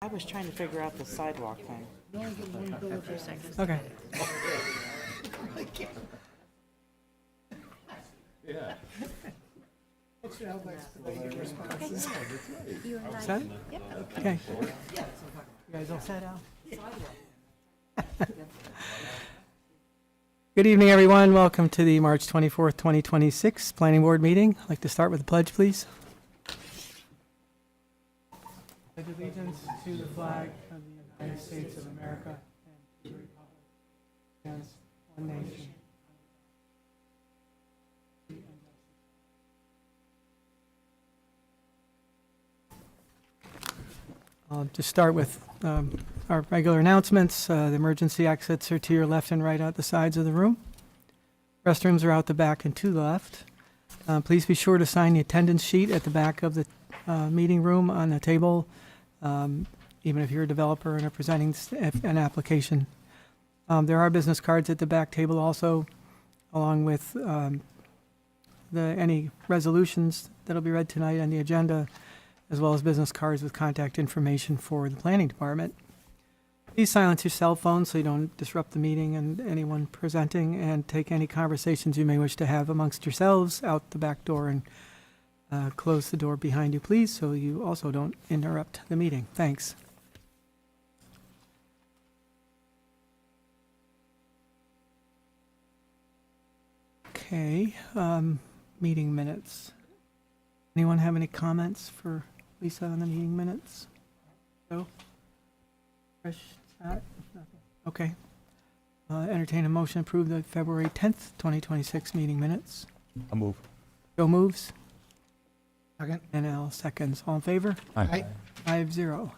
I was trying to figure out the sidewalk thing. Okay. Set? Okay. You guys all set out? Good evening, everyone. Welcome to the March 24th, 2026 Planning Board meeting. I'd like to start with the pledge, please. Pledge allegiance to the flag of the United States of America and to the republic against one nation. I'll just start with our regular announcements. The emergency exits are to your left and right out the sides of the room. Restrooms are out the back and to the left. Please be sure to sign the attendance sheet at the back of the meeting room on the table, even if you're a developer and are presenting an application. There are business cards at the back table also, along with any resolutions that'll be read tonight on the agenda, as well as business cards with contact information for the planning department. Please silence your cell phone so you don't disrupt the meeting and anyone presenting, and take any conversations you may wish to have amongst yourselves out the back door, and close the door behind you, please, so you also don't interrupt the meeting. Thanks. Okay, meeting minutes. Anyone have any comments for Lisa on the meeting minutes? Joe? Trish? Scott? Nothing. Okay. Entertain a motion to approve the February 10th, 2026 meeting minutes. I'll move. Joe moves. Second. And Al seconds. All in favor? Aye. 5-0.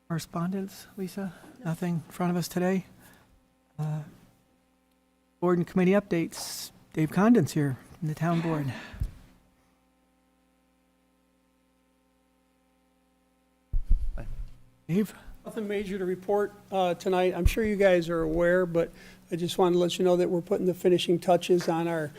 Correspondence, Lisa? Nothing in front of us today? Board and committee updates. Dave Condon's here from the town board. Dave? Nothing major to report tonight. I'm sure you guys are aware, but I just wanted to let you know that we're putting the finishing touches on our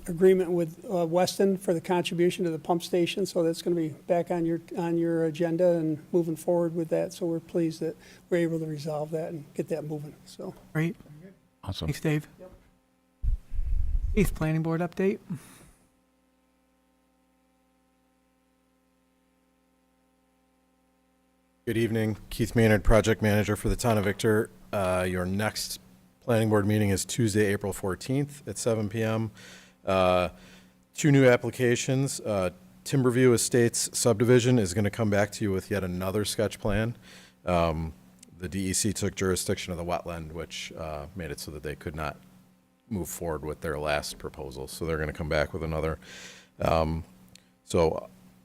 agreement with Weston for the contribution to the pump station. So that's going to be back on your agenda and moving forward with that. So we're pleased that we're able to resolve that and get that moving. So Great. Awesome. Thanks, Dave. Keith, planning board update. Good evening, Keith Maynard, project manager for the town of Victor. Your next planning board meeting is Tuesday, April 14th at 7 p.m. 2 new applications. Timberview Estates subdivision is going to come back to you with yet another sketch plan. The DEC took jurisdiction of the wetland, which made it so that they could not move forward with their last proposal. So they're going to come back with another.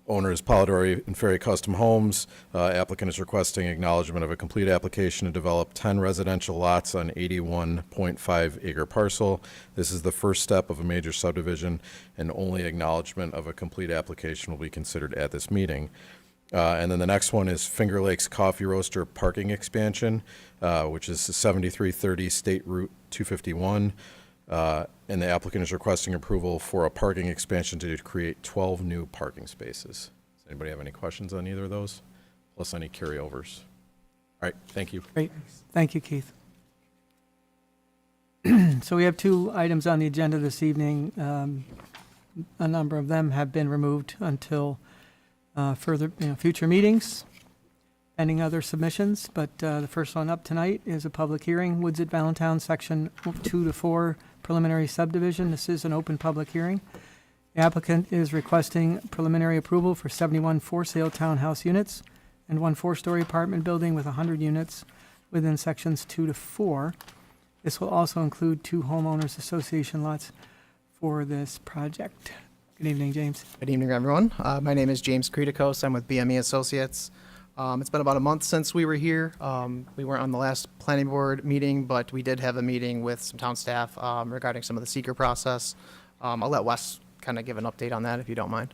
Owner is Polidori and Ferry Custom Homes. Applicant is requesting acknowledgement of a complete application to develop 10 residential lots on 81.5 acre parcel. This is the first step of a major subdivision, and only acknowledgement of a complete application will be considered at this meeting. And then the next one is Finger Lakes Coffee Roaster parking expansion, which is 7330 State Route 251. And the applicant is requesting approval for a parking expansion to create 12 new parking spaces. Does anybody have any questions on either of those? Plus any carryovers? All right, thank you. Great. Thank you, Keith. So we have 2 items on the agenda this evening. A number of them have been removed until further, future meetings, pending other submissions. But the first one up tonight is a public hearing, Woods at Valentine, Section 2 to 4, preliminary subdivision. This is an open public hearing. The applicant is requesting preliminary approval for 71 for-sale townhouse units and 1 4-story apartment building with 100 units within Sections 2 to 4. This will also include 2 homeowners association lots for this project. Good evening, James. Good evening, everyone. My name is James Creticos. I'm with BME Associates. It's been about a month since we were here. We weren't on the last planning board meeting, but we did have a meeting with some town staff regarding some of the seeker process. I'll let Wes kind of give an update on that if you don't mind.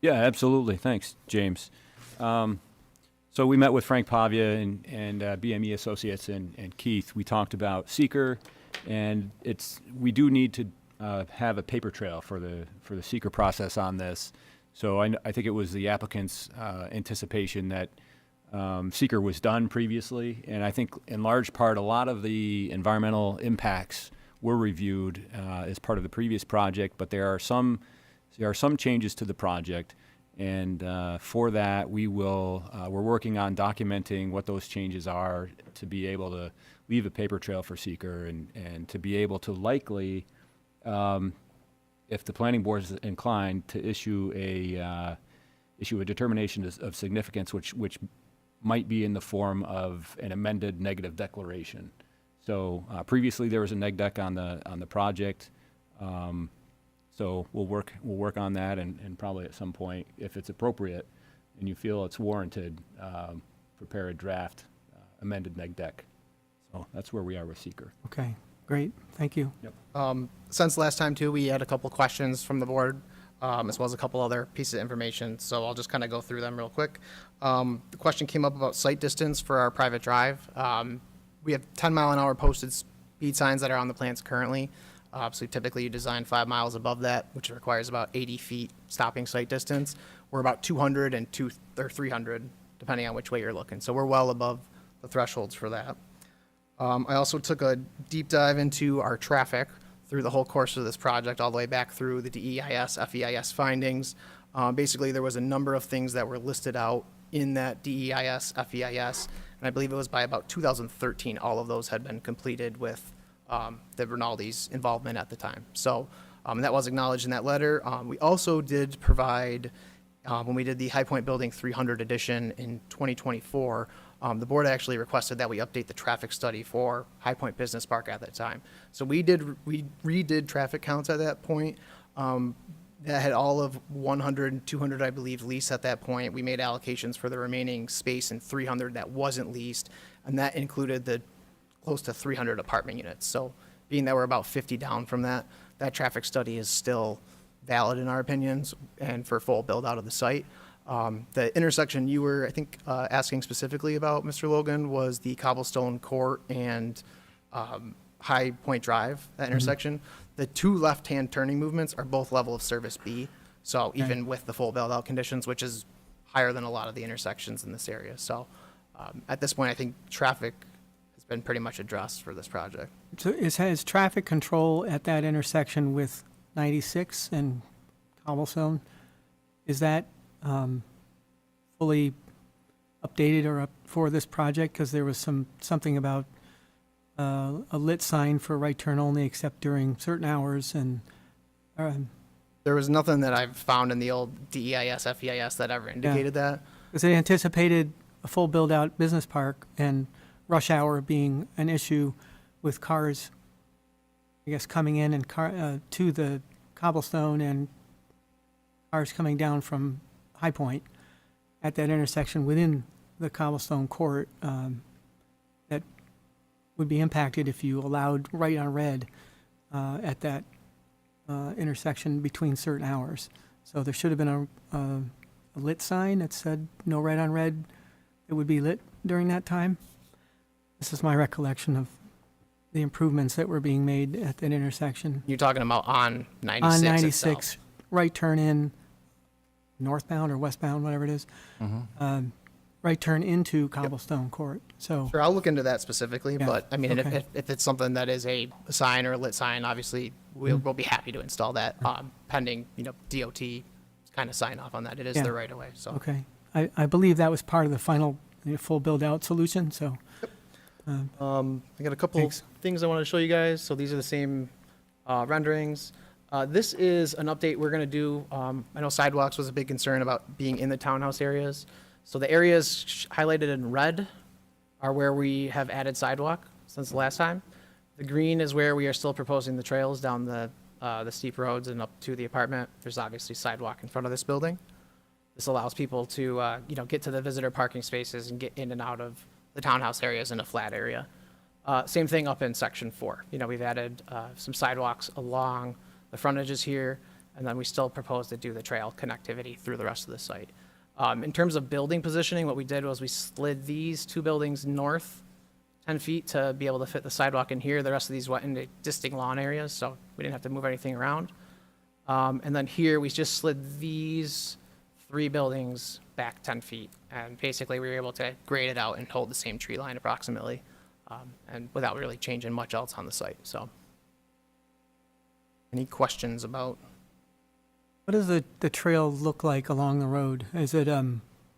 Yeah, absolutely. Thanks, James. So we met with Frank Pavia and BME Associates and Keith. We talked about seeker, and we do need to have a paper trail for the seeker process on this. So I think it was the applicant's anticipation that Seeker was done previously, and I think in large part, a lot of the environmental impacts were reviewed as part of the previous project, but there are some changes to the project, and for that, we're working on documenting what those changes are to be able to leave a paper trail for Seeker and to be able to likely, if the planning board is inclined, to issue a determination of significance, which might be in the form of an amended negative declaration. So previously there was a neg deck on the project. So we'll work on that and probably at some point, if it's appropriate and you feel it's warranted, prepare a draft amended neg deck. So that's where we are with Seeker. Okay, great, thank you. Since last time too, we had a couple questions from the board, as well as a couple other pieces of information, so I'll just kind of go through them real quick. The question came up about site distance for our private drive. We have 10-mile-an-hour posted speed signs that are on the plans currently. So typically you design 5 miles above that, which requires about 80 feet stopping site distance. We're about 200 and 300, depending on which way you're looking. So we're well above the thresholds for that. I also took a deep dive into our traffic through the whole course of this project, all the way back through the DEIS, FEIS findings. Basically, there was a number of things that were listed out in that DEIS, FEIS, and I believe it was by about 2013, all of those had been completed with the Rinaldi's involvement at the time. So that was acknowledged in that letter. We also did provide, when we did the High Point Building 300 edition in 2024, the board actually requested that we update the traffic study for High Point Business Park at that time. So we redid traffic counts at that point. That had all of 100 and 200, I believe, leased at that point. We made allocations for the remaining space in 300 that wasn't leased, and that included the close to 300 apartment units. So being that we're about 50 down from that, that traffic study is still valid in our opinions and for full build out of the site. The intersection you were, I think, asking specifically about, Mr. Logan, was the Cobblestone Court and High Point Drive, that intersection. The two left-hand turning movements are both level of service B. So even with the full build out conditions, which is higher than a lot of the intersections in this area. So at this point, I think traffic has been pretty much addressed for this project. So has traffic control at that intersection with 96 and Cobblestone, is that fully updated or up for this project? Because there was something about a lit sign for right turn only except during certain hours, and There was nothing that I've found in the old DEIS, FEIS that ever indicated that. because they anticipated a full build-out business park and rush hour being an issue with cars, I guess, coming in and to the Cobblestone and cars coming down from High Point at that intersection within the Cobblestone Court that would be impacted if you allowed right on red at that intersection between certain hours. So there should have been a lit sign that said no right on red. It would be lit during that time. This is my recollection of the improvements that were being made at that intersection. You're talking about on 96 On itself. 96, right turn in, northbound or westbound, whatever it is. Right turn into Cobblestone Court. So, Sure, I'll look into that specifically, Yeah, but I mean, okay. if it's something that is a sign or a lit sign, obviously we'll be happy to install that, pending, DOT kind of sign off on that. It is Yeah. the right of way, so. okay. I believe that was part of the final full build-out solution, so. I got a couple Thanks. things I want to show you guys. So these are the same renderings. This is an update we're going to do. I know sidewalks was a big concern about being in the townhouse areas. So the areas highlighted in red are where we have added sidewalk since the last time. The green is where we are still proposing the trails down the steep roads and up to the apartment. There's obviously sidewalk in front of this building. This allows people to, get to the visitor parking spaces and get in and out of the townhouse areas in a flat area. Same thing up in section 4. We've added some sidewalks along the frontages here, and then we still propose to do the trail connectivity through the rest of the site. In terms of building positioning, what we did was we slid these two buildings north 10 feet to be able to fit the sidewalk in here. The rest of these went into existing lawn areas, so we didn't have to move anything around. And then here, we just slid these 3 buildings back 10 feet. And basically, we were able to grade it out and hold the same tree line approximately, and without really changing much else on the site, so. Any questions about? What does the trail look like along the road? Is it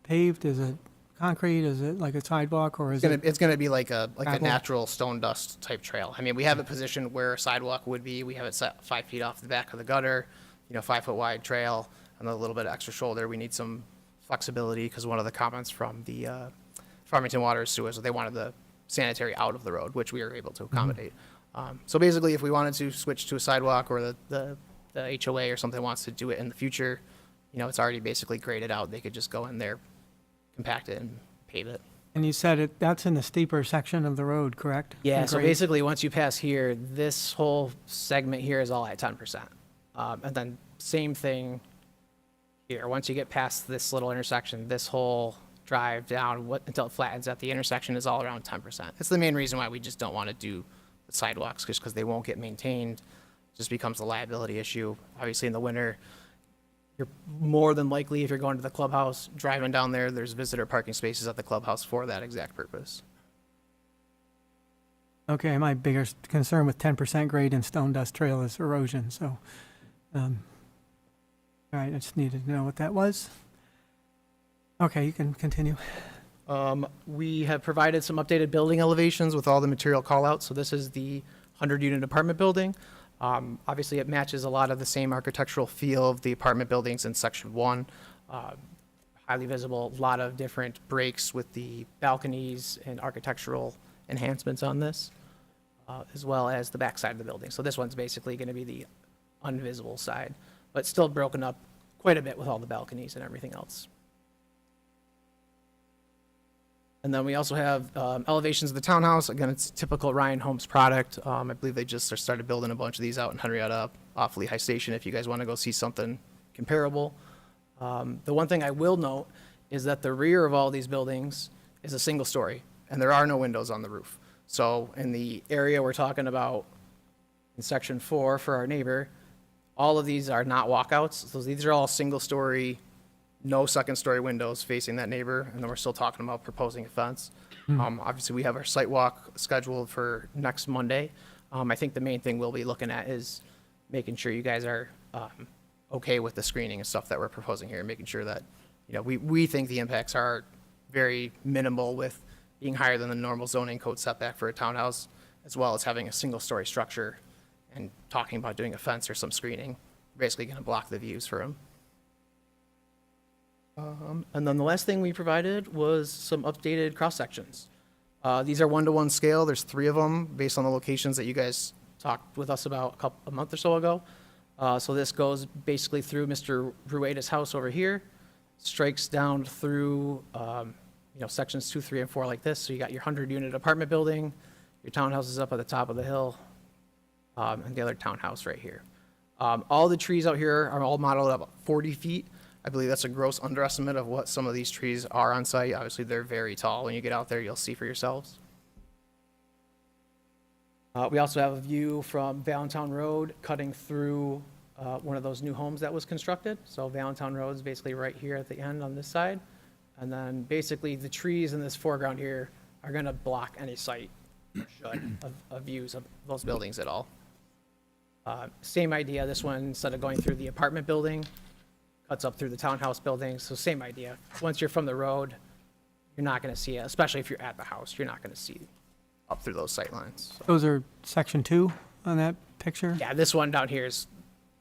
paved? Is it concrete? Is it like a sidewalk, or is it? It's gonna be like a Gravel? natural stone dust type trail. I mean, we have it positioned where a sidewalk would be. We have it set 5 feet off the back of the gutter, 5-foot wide trail, and a little bit of extra shoulder. We need some flexibility because one of the comments from the Farmington Water and Sewer was that they wanted the sanitary out of the road, which we were able to accommodate. So basically, if we wanted to switch to a sidewalk, or the HOA or something wants to do it in the future, it's already basically graded out. They could just go in there, compact it, and pave it. And you said that's in the steeper section of the road, correct? Yeah, The so grade? basically, once you pass here, this whole segment here is all at 10%. And then same thing here. Once you get past this little intersection, this whole drive down until it flattens at the intersection is all around 10%. It's the main reason why we just don't want to do the sidewalks, just because they won't get maintained. It just becomes a liability issue. Obviously, in the winter, you're more than likely, if you're going to the clubhouse, driving down there, there's visitor parking spaces at the clubhouse for that exact purpose. Okay, my biggest concern with 10% grade in stone dust trail is erosion, so, all right, I just needed to know what that was. Okay, you can continue. We have provided some updated building elevations with all the material callouts. So this is the 100-unit apartment building. Obviously, it matches a lot of the same architectural feel of the apartment buildings in Section 1. Highly visible, a lot of different breaks with the balconies and architectural enhancements on this, as well as the back side of the building. So this one's basically going to be the unvisible side, but still broken up quite a bit with all the balconies and everything else. And then we also have elevations of the townhouse. Again, it's typical Ryan Homes product. I believe they just started building a bunch of these out in Henrietta, off Lehigh Station, if you guys want to go see something comparable. The one thing I will note is that the rear of all these buildings is a single story, and there are no windows on the roof. So in the area we're talking about in Section 4 for our neighbor, all of these are not walkouts. So these are all single story, no second story windows facing that neighbor, and then we're still talking about proposing a fence. Obviously, we have our site walk scheduled for next Monday. I think the main thing we'll be looking at is making sure you guys are okay with the screening and stuff that we're proposing here, and making sure that, we think the impacts are very minimal with being higher than the normal zoning code setback for a townhouse, as well as having a single story structure and talking about doing a fence or some screening, basically going to block the views for them. And then the last thing we provided was some updated cross-sections. These are 1-to-1 scale. There's 3 of them based on the locations that you guys talked with us about a month or so ago. So this goes basically through Mr. Rueda's house over here, strikes down through, sections 2, 3, and 4 like this. So you got your 100-unit apartment building, your townhouse is up at the top of the hill, and the other townhouse right here. All the trees out here are all modeled about 40 feet. I believe that's a gross underestimate of what some of these trees are on site. Obviously, they're very tall. When you get out there, you'll see for yourselves. We also have a view from Valentine Road cutting through one of those new homes that was constructed. So Valentine Road is basically right here at the end on this side. And then basically the trees in this foreground here are going to block any sight of views of those buildings at all. Same idea, this one, instead of going through the apartment building, cuts up through the townhouse building, so same idea. Once you're from the road, you're not going to see it, especially if you're at the house, you're not going to see up through those sight lines. So, Those are section 2 on that picture? yeah, this one down here is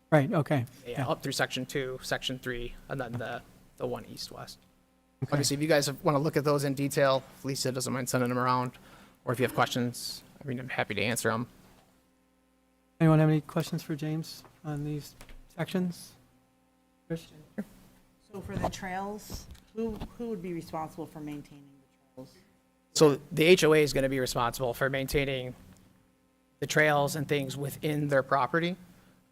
Right, okay. up through Section 2, Section 3, and then the one east-west. Okay. Obviously, if you guys want to look at those in detail, if Lisa doesn't mind sending them around, or if you have questions, I'm happy to answer them. Anyone have any questions for James on these sections? Chris? So for the trails, who would be responsible for maintaining the trails? So the HOA is going to be responsible for maintaining the trails and things within their property.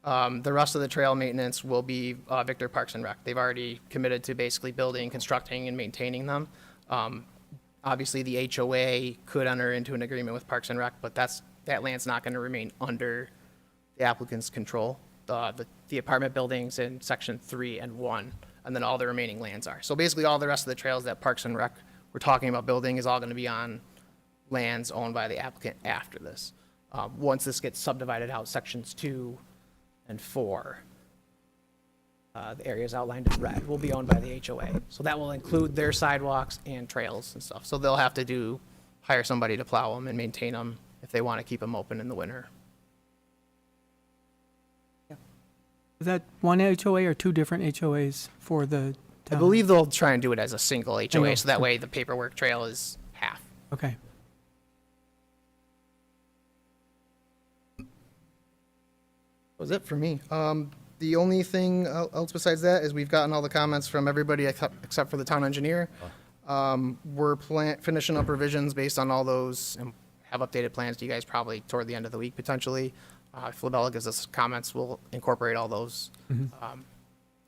The rest of the trail maintenance will be Victor Parks and Rec. They've already committed to basically building, constructing, and maintaining them. Obviously, the HOA could enter into an agreement with Parks and Rec, but that land's not going to remain under the applicant's control. The apartment buildings in Section 3 and 1 and then all the remaining lands are. So basically, all the rest of the trails that Parks and Rec we're talking about building is all going to be on lands owned by the applicant after this. Once this gets subdivided out, sections 2 and 4, the areas outlined in red will be owned by the HOA. So that will include their sidewalks and trails and stuff. So they'll have to hire somebody to plow them and maintain them if they want to keep them open in the winter. Is that one HOA or two different HOAs for the I town? believe they'll try and do it as a single HOA, Single. so that way the paperwork trail is half. Okay. Was it for me? The only thing else besides that is we've gotten all the comments from everybody except for the town engineer. We're finishing up revisions based on all those and have updated plans to you guys probably toward the end of the week potentially. If Labella gives us comments, we'll incorporate all those.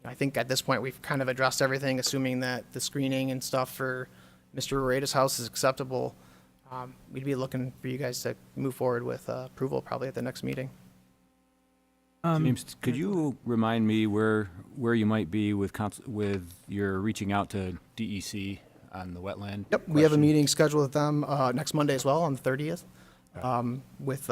I think at this point, we've kind of addressed everything, assuming that the screening and stuff for Mr. Rueda's house is acceptable. We'd be looking for you guys to move forward with approval probably at the next meeting. James, could you remind me where you might be with your reaching out to DEC on the wetland? Yep, we have a question? meeting scheduled with them next Monday as well, on the 30th. With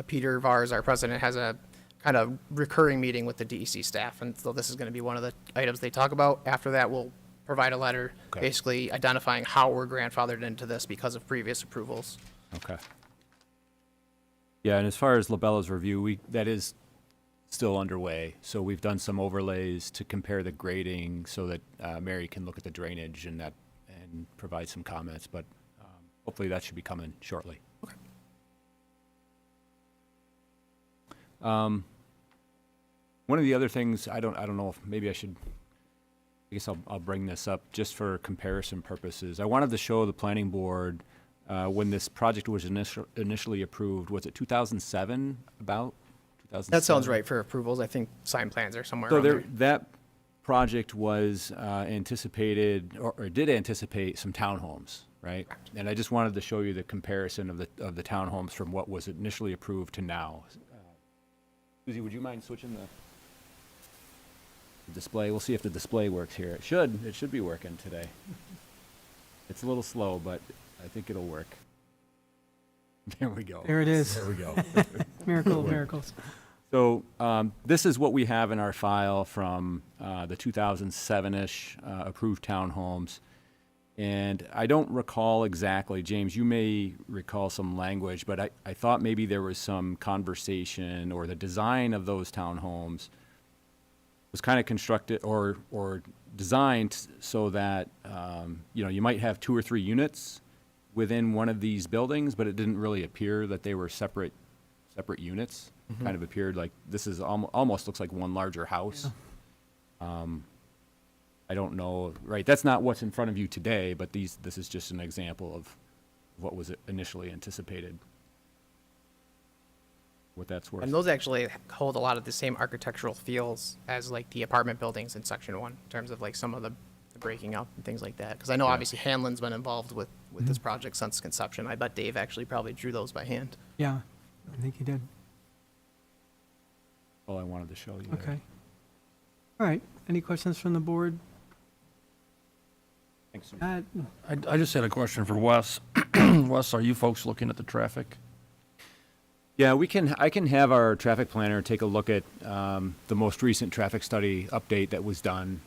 Peter Vars, our president, has a kind of recurring meeting with the DEC staff, and so this is going to be one of the items they talk about. After that, we'll provide a letter Okay. basically identifying how we're grandfathered into this because of previous approvals. Okay. Yeah, and as far as Labella's review, that is still underway. So we've done some overlays to compare the grading so that Mary can look at the drainage and provide some comments, but hopefully that should be coming shortly. One of the other things, I don't know if maybe I guess I'll bring this up just for comparison purposes. I wanted to show the planning board when this project was initially approved. Was it 2007? About 2007? That sounds right for approvals. I think signed plans are somewhere So around there. that project was anticipated or did anticipate some townhomes, right? And I just wanted to show you the comparison of the townhomes from what was initially approved to now. Suzie, would you mind switching the display? We'll see if the display works here. It should be working today. It's a little slow, but I think it'll work. There we go. There it is. There we go. Miracle of miracles. So this is what we have in our file from the 2007-ish approved townhomes. And I don't recall exactly, James, you may recall some language, but I thought maybe there was some conversation or the design of those townhomes was kind of constructed or designed so that, you might have 2 or 3 units within one of these buildings, but it didn't really appear that they were separate units. Kind of appeared like this is almost looks like one larger house. I don't know, right? That's not what's in front of you today, but this is just an example of what was initially anticipated. What that's worth. And those actually hold a lot of the same architectural feels as like the apartment buildings in section 1, in terms of like some of the breaking up and things like that. Because I know Yeah. obviously Hanlon's been involved with this project since conception. I bet Dave actually probably drew those by hand. Yeah, I think you did. All I wanted to show you. Okay. All right. Any questions from the board? Thanks. Matt? I just had a question for Wes. Wes, are you folks looking at the traffic? Yeah, I can have our traffic planner take a look at the most recent traffic study update that was done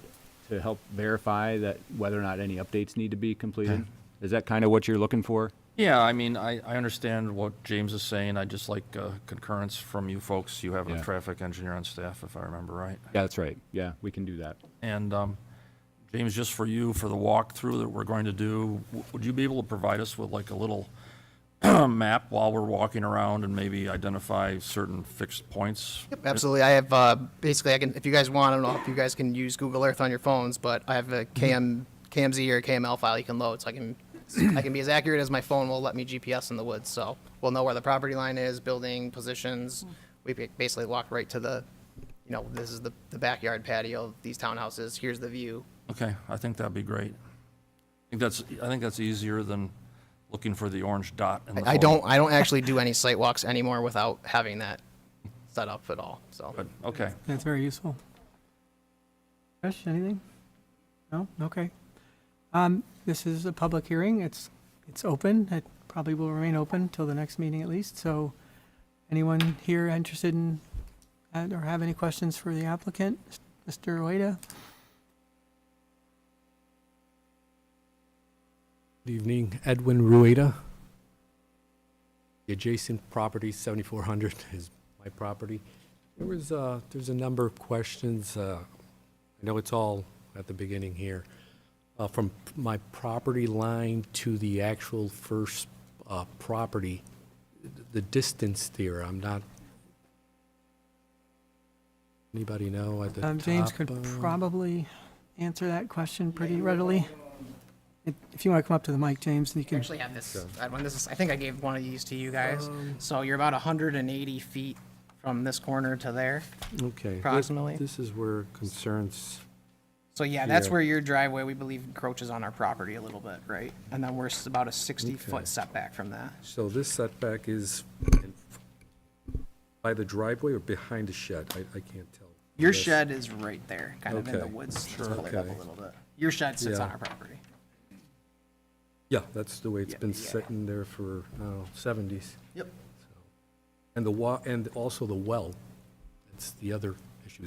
to help verify that whether or not any updates need to be completed. Is that kind of what you're looking for? Yeah, I mean, I understand what James is saying. I just like concurrence from you folks. You have a Yeah. traffic engineer on staff, if I remember right. Yeah, that's right. Yeah, we can do that. And James, just for you, for the walkthrough that we're going to do, would you be able to provide us with like a little map while we're walking around and maybe identify certain fixed points? Yep, absolutely. I have basically, if you guys want, I don't know if you guys can use Google Earth on your phones, but I have a KMZ or KML file you can load, so I can be as accurate as my phone will let me GPS in the woods. So we'll know where the property line is, building positions. We basically walk right to this is the backyard patio of these townhouses. Here's the view. Okay, I think that'd be great. I think that's easier than looking for the orange dot in the I phone. don't actually do any site walks anymore without having that set up at all. So But, okay. That's very useful. Trish, anything? No? Okay. This is a public hearing. It's open. It probably will remain open till the next meeting at least. So anyone here interested in, or have any questions for the applicant? Mr. Ueda? Good evening, Edwin Rueda. The adjacent property, 7400, is my property. There's a number of questions. I know it's all at the beginning here. From my property line to the actual first property, the distance there, I'm not, anybody know at the top? James could probably answer that question pretty readily. If you want to come up to the mic, James, you We can. actually have this, I think I gave one of these to you guys. So you're about 180 feet from this corner to there. Okay. Approximately. This is where concerns, So yeah, that's Here. where your driveway, we believe, encroaches on our property a little bit, right? And then we're about a Okay. 60-foot setback from that. so this setback is by the driveway or behind the shed? I can't tell. Your Yes. shed is right there, kind of in the Okay. woods. Let's pull it up a Okay. little bit. Your shed sits on Yeah. our property. Yeah, that's the way it's Yeah, been yeah. sitting there for, 70s. Yep. And and also the well, that's the other issue.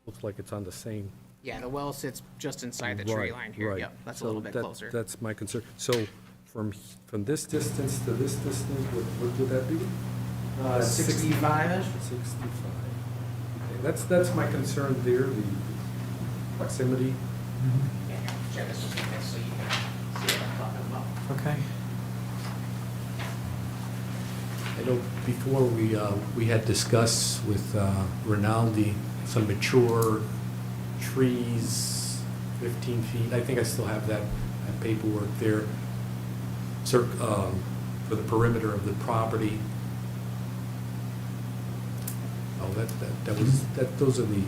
Looks like it's on the same. Yeah, the well sits just inside the tree Right, line here. right. Yep, that's a So little bit that- closer. That's my concern. So from this distance to this distance, what would that be? 65-ish? 65. Okay, that's my concern there, the proximity. Yeah, share this with you guys so you can see what I'm talking about. Okay. I know before we had discussed with Rinaldi some mature trees, 15 feet. I think I still have that paperwork there for the perimeter of the property. Oh, those are the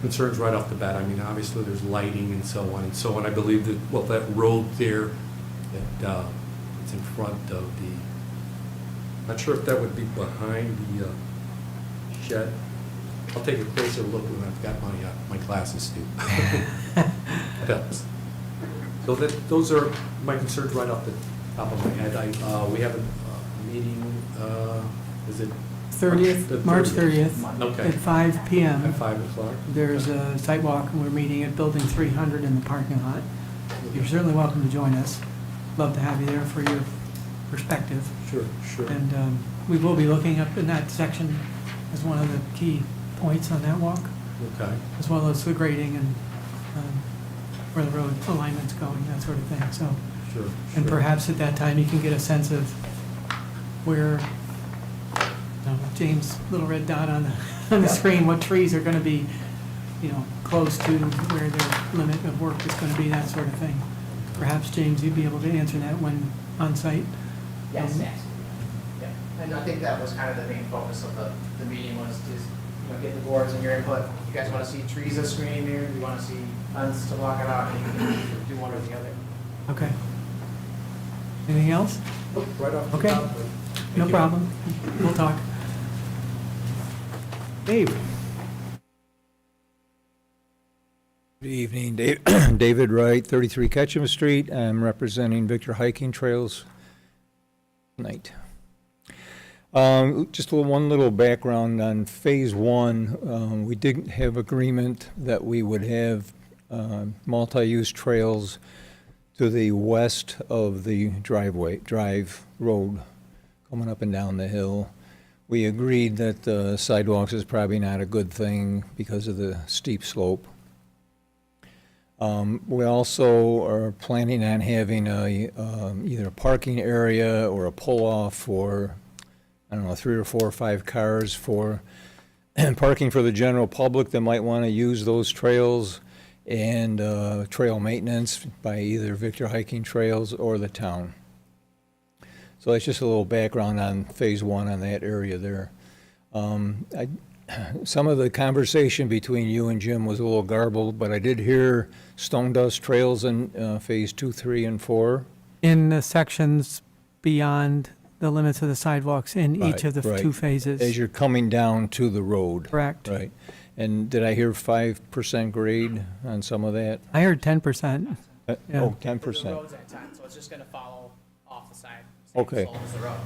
concerns right off the bat. I mean, obviously, there's lighting and so on and so on. I believe that, well, that road there, that it's in front of the, not sure if that would be behind the shed. I'll take a closer look when I've got my glasses too. That helps. So those are my concerns right off the top of my head. We have a meeting, is it? 30th, The March 30th. 30th Okay. at 5 PM. At 5 o'clock? There's a site walk, and we're meeting at Building 300 in the parking lot. You're certainly welcome to join us. Love to have you there for your perspective. Sure, sure. And we will be looking up in that section as one of the key points on that walk, Okay, as well as the grading and where the road alignment's going, that sort of thing. So, sure. and sure. perhaps at that time, you can get a sense of where, James' little red dot on the screen, what trees are gonna be, close to where their limit of work is gonna be, that sort of thing. Perhaps, James, you'd be able to answer that when on site. Yes, absolutely. Yeah, and I think that was kind of the main focus of the meeting was to, get the boards and your input. You guys want to see trees as screening there? Do you want to see fence to block it out? And you can do one or the other. Okay. Anything else? Nope, right off the Okay. top. Thank No you. problem. We'll talk. Dave? Good evening, David Wright, 33 Ketchum Street. I'm representing Victor Hiking Trails tonight. Just one little background on Phase 1. We did have agreement that we would have multi-use trails to the west of the drive road coming up and down the hill. We agreed that the sidewalks is probably not a good thing because of the steep slope. We also are planning on having either a parking area or a pull-off for, 3 or 4 or 5 cars for parking for the general public that might want to use those trails, and trail maintenance by either Victor Hiking Trails or the town. So that's just a little background on Phase 1 on that area there. Some of the conversation between you and Jim was a little garbled, but I did hear stone dust trails in Phase 2, 3, and 4. In the sections beyond the limits of the sidewalks in each of the Right, two right. phases. As you're coming down to the road. Correct. Right. And did I hear 5% grade on some of that? I heard 10%. Yeah. Oh, The 10%. road's at 10, so it's just gonna follow off the side. Okay. Same slope as the road.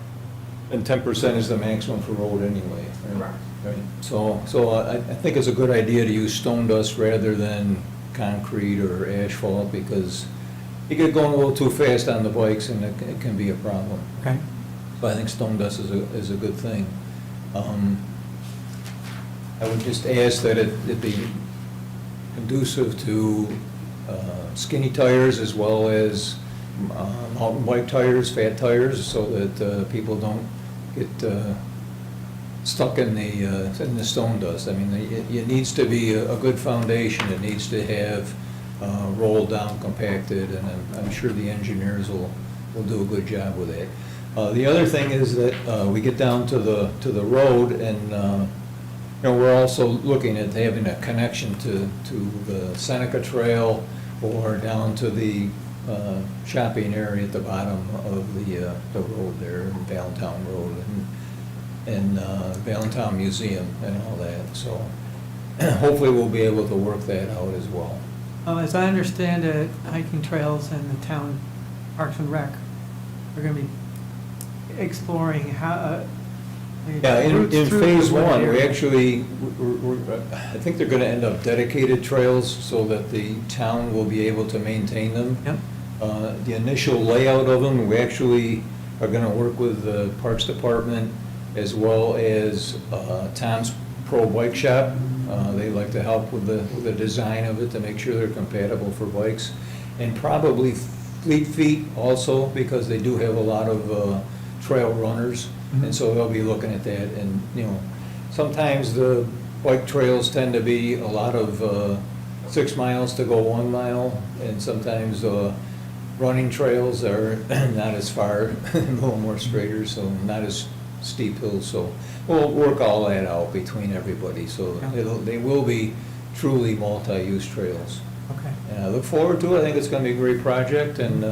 And 10% is the maximum for road anyway, right? Correct. Right. So I think it's a good idea to use stone dust rather than concrete or asphalt, because you get going a little too fast on the bikes and it can be a problem. Okay. So I think stone dust is a good thing. I would just ask that it be conducive to skinny tires as well as mountain bike tires, fat tires, so that people don't get stuck in the stone dust. I mean, it needs to be a good foundation. It needs to have rolled down, compacted, and I'm sure the engineers will do a good job with it. The other thing is that we get down to the road, and we're also looking at having a connection to the Seneca Trail or down to the shopping area at the bottom of the road there, Valentine Road, and Valentine Museum and all that. So hopefully we'll be able to work that out as well. As I understand it, hiking trails and the town Parks and Rec are going to be exploring how. Yeah, in routes through phase the wooded one, we area. actually, I think they're gonna end up dedicated trails so that the town will be able to maintain them. Yep. The initial layout of them, we actually are gonna work with the Parks Department as well as Tom's Pro Bike Shop. They like to help with the design of it to make sure they're compatible for bikes. And probably Fleet Feet also, because they do have a lot of trail runners. And so they'll be looking at that, and, sometimes the bike trails tend to be a lot of 6 miles to go 1 mile, and sometimes running trails are not as far, a little more straighter, so not as steep hills, so we'll work all that out between everybody, so they will be truly multi-use trails. Okay. And I look forward to it. I think it's going to be a great project, and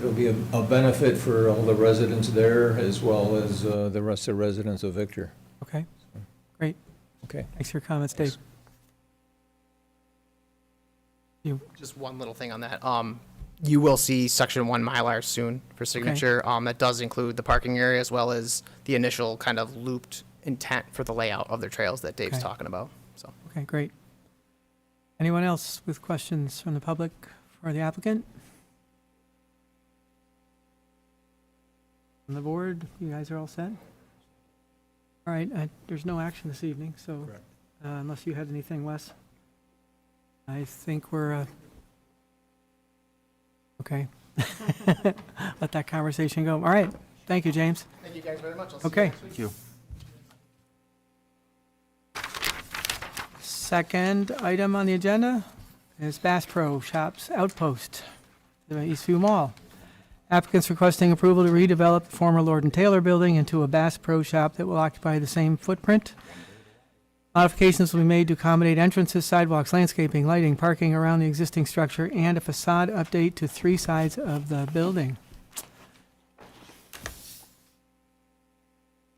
it'll be a benefit for all the residents there as well as the rest of the residents of Victor. Okay. Great. Okay. Thanks for your comments, Dave. You, Just one little thing on that. You will see section 1 Mylar soon for signature. That does include the parking area as well as the initial kind of looped intent for the layout of the trails that Dave's Okay. talking about, so. okay, great. Anyone else with questions from the public for the applicant? On the board, you guys are all set? All right, there's no action this evening, so unless you had anything, Wes? I think we're, okay. Let that conversation go. All right, thank you, James. Thank you guys very much. I'll see you Okay. next week. Thank you. Second item on the agenda is Bass Pro Shops Outpost, the Eastview Mall. Applicants requesting approval to redevelop the former Lord and Taylor building into a Bass Pro Shop that will occupy the same footprint. Modifications will be made to accommodate entrances, sidewalks, landscaping, lighting, parking around the existing structure, and a facade update to 3 sides of the building.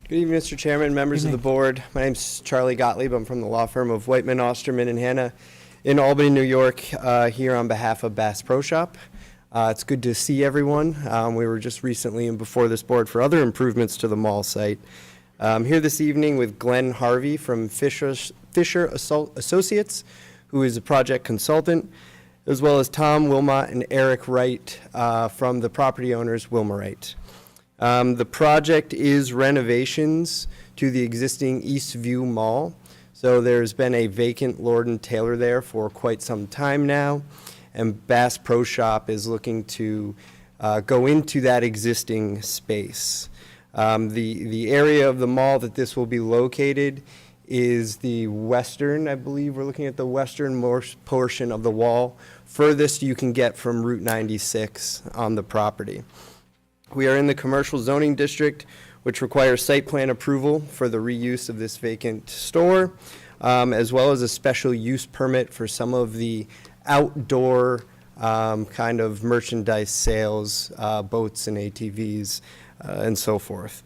Good evening, Mr. Chairman, members of the Evening. board. My name's Charlie Gottlieb. I'm from the law firm of Whiteman, Osterman, and Hanna in Albany, New York, here on behalf of Bass Pro Shop. It's good to see everyone. We were just recently in before this board for other improvements to the mall site. I'm here this evening with Glenn Harvey from Fisher Associates, who is a project consultant, as well as Tom Wilmot and Eric Wright from the property owners Wilmerite. The project is renovations to the existing Eastview Mall. So there's been a vacant Lord & Taylor there for quite some time now, and Bass Pro Shop is looking to go into that existing space. The area of the mall that this will be located is the western, I believe we're looking at the western portion of the wall, furthest you can get from Route 96 on the property. We are in the commercial zoning district, which requires site plan approval for the reuse of this vacant store, as well as a special use permit for some of the outdoor kind of merchandise sales, boats and ATVs, and so forth.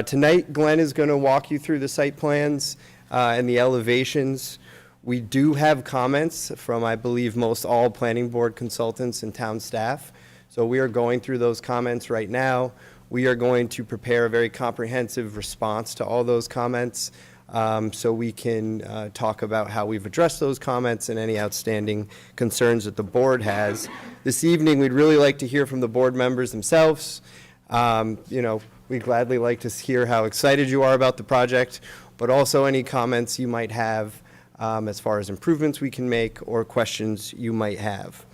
Tonight, Glenn is going to walk you through the site plans and the elevations. We do have comments from, I believe, most all planning board consultants and town staff. So we are going through those comments right now. We are going to prepare a very comprehensive response to all those comments, so we can talk about how we've addressed those comments and any outstanding concerns that the board has. This evening, we'd really like to hear from the board members themselves. We'd gladly like to hear how excited you are about the project, but also any comments you might have as far as improvements we can make or questions you might have.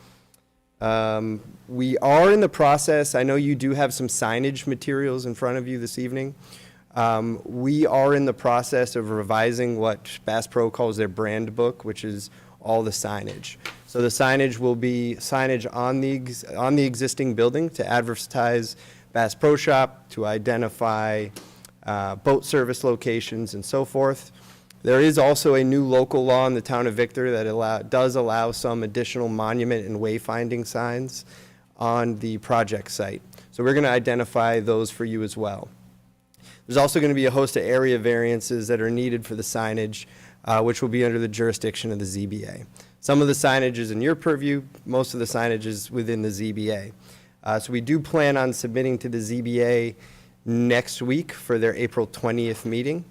We are in the process, I know you do have some signage materials in front of you this evening. We are in the process of revising what Bass Pro calls their brand book, which is all the signage. So the signage will be signage on the existing building to advertise Bass Pro Shop, to identify boat service locations and so forth. There is also a new local law in the town of Victor that does allow some additional monument and wayfinding signs on the project site. So we're going to identify those for you as well. There's also going to be a host of area variances that are needed for the signage, which will be under the jurisdiction of the ZBA. Some of the signage is in your purview, most of the signage is within the ZBA. So we do plan on submitting to the ZBA next week for their April 20th meeting.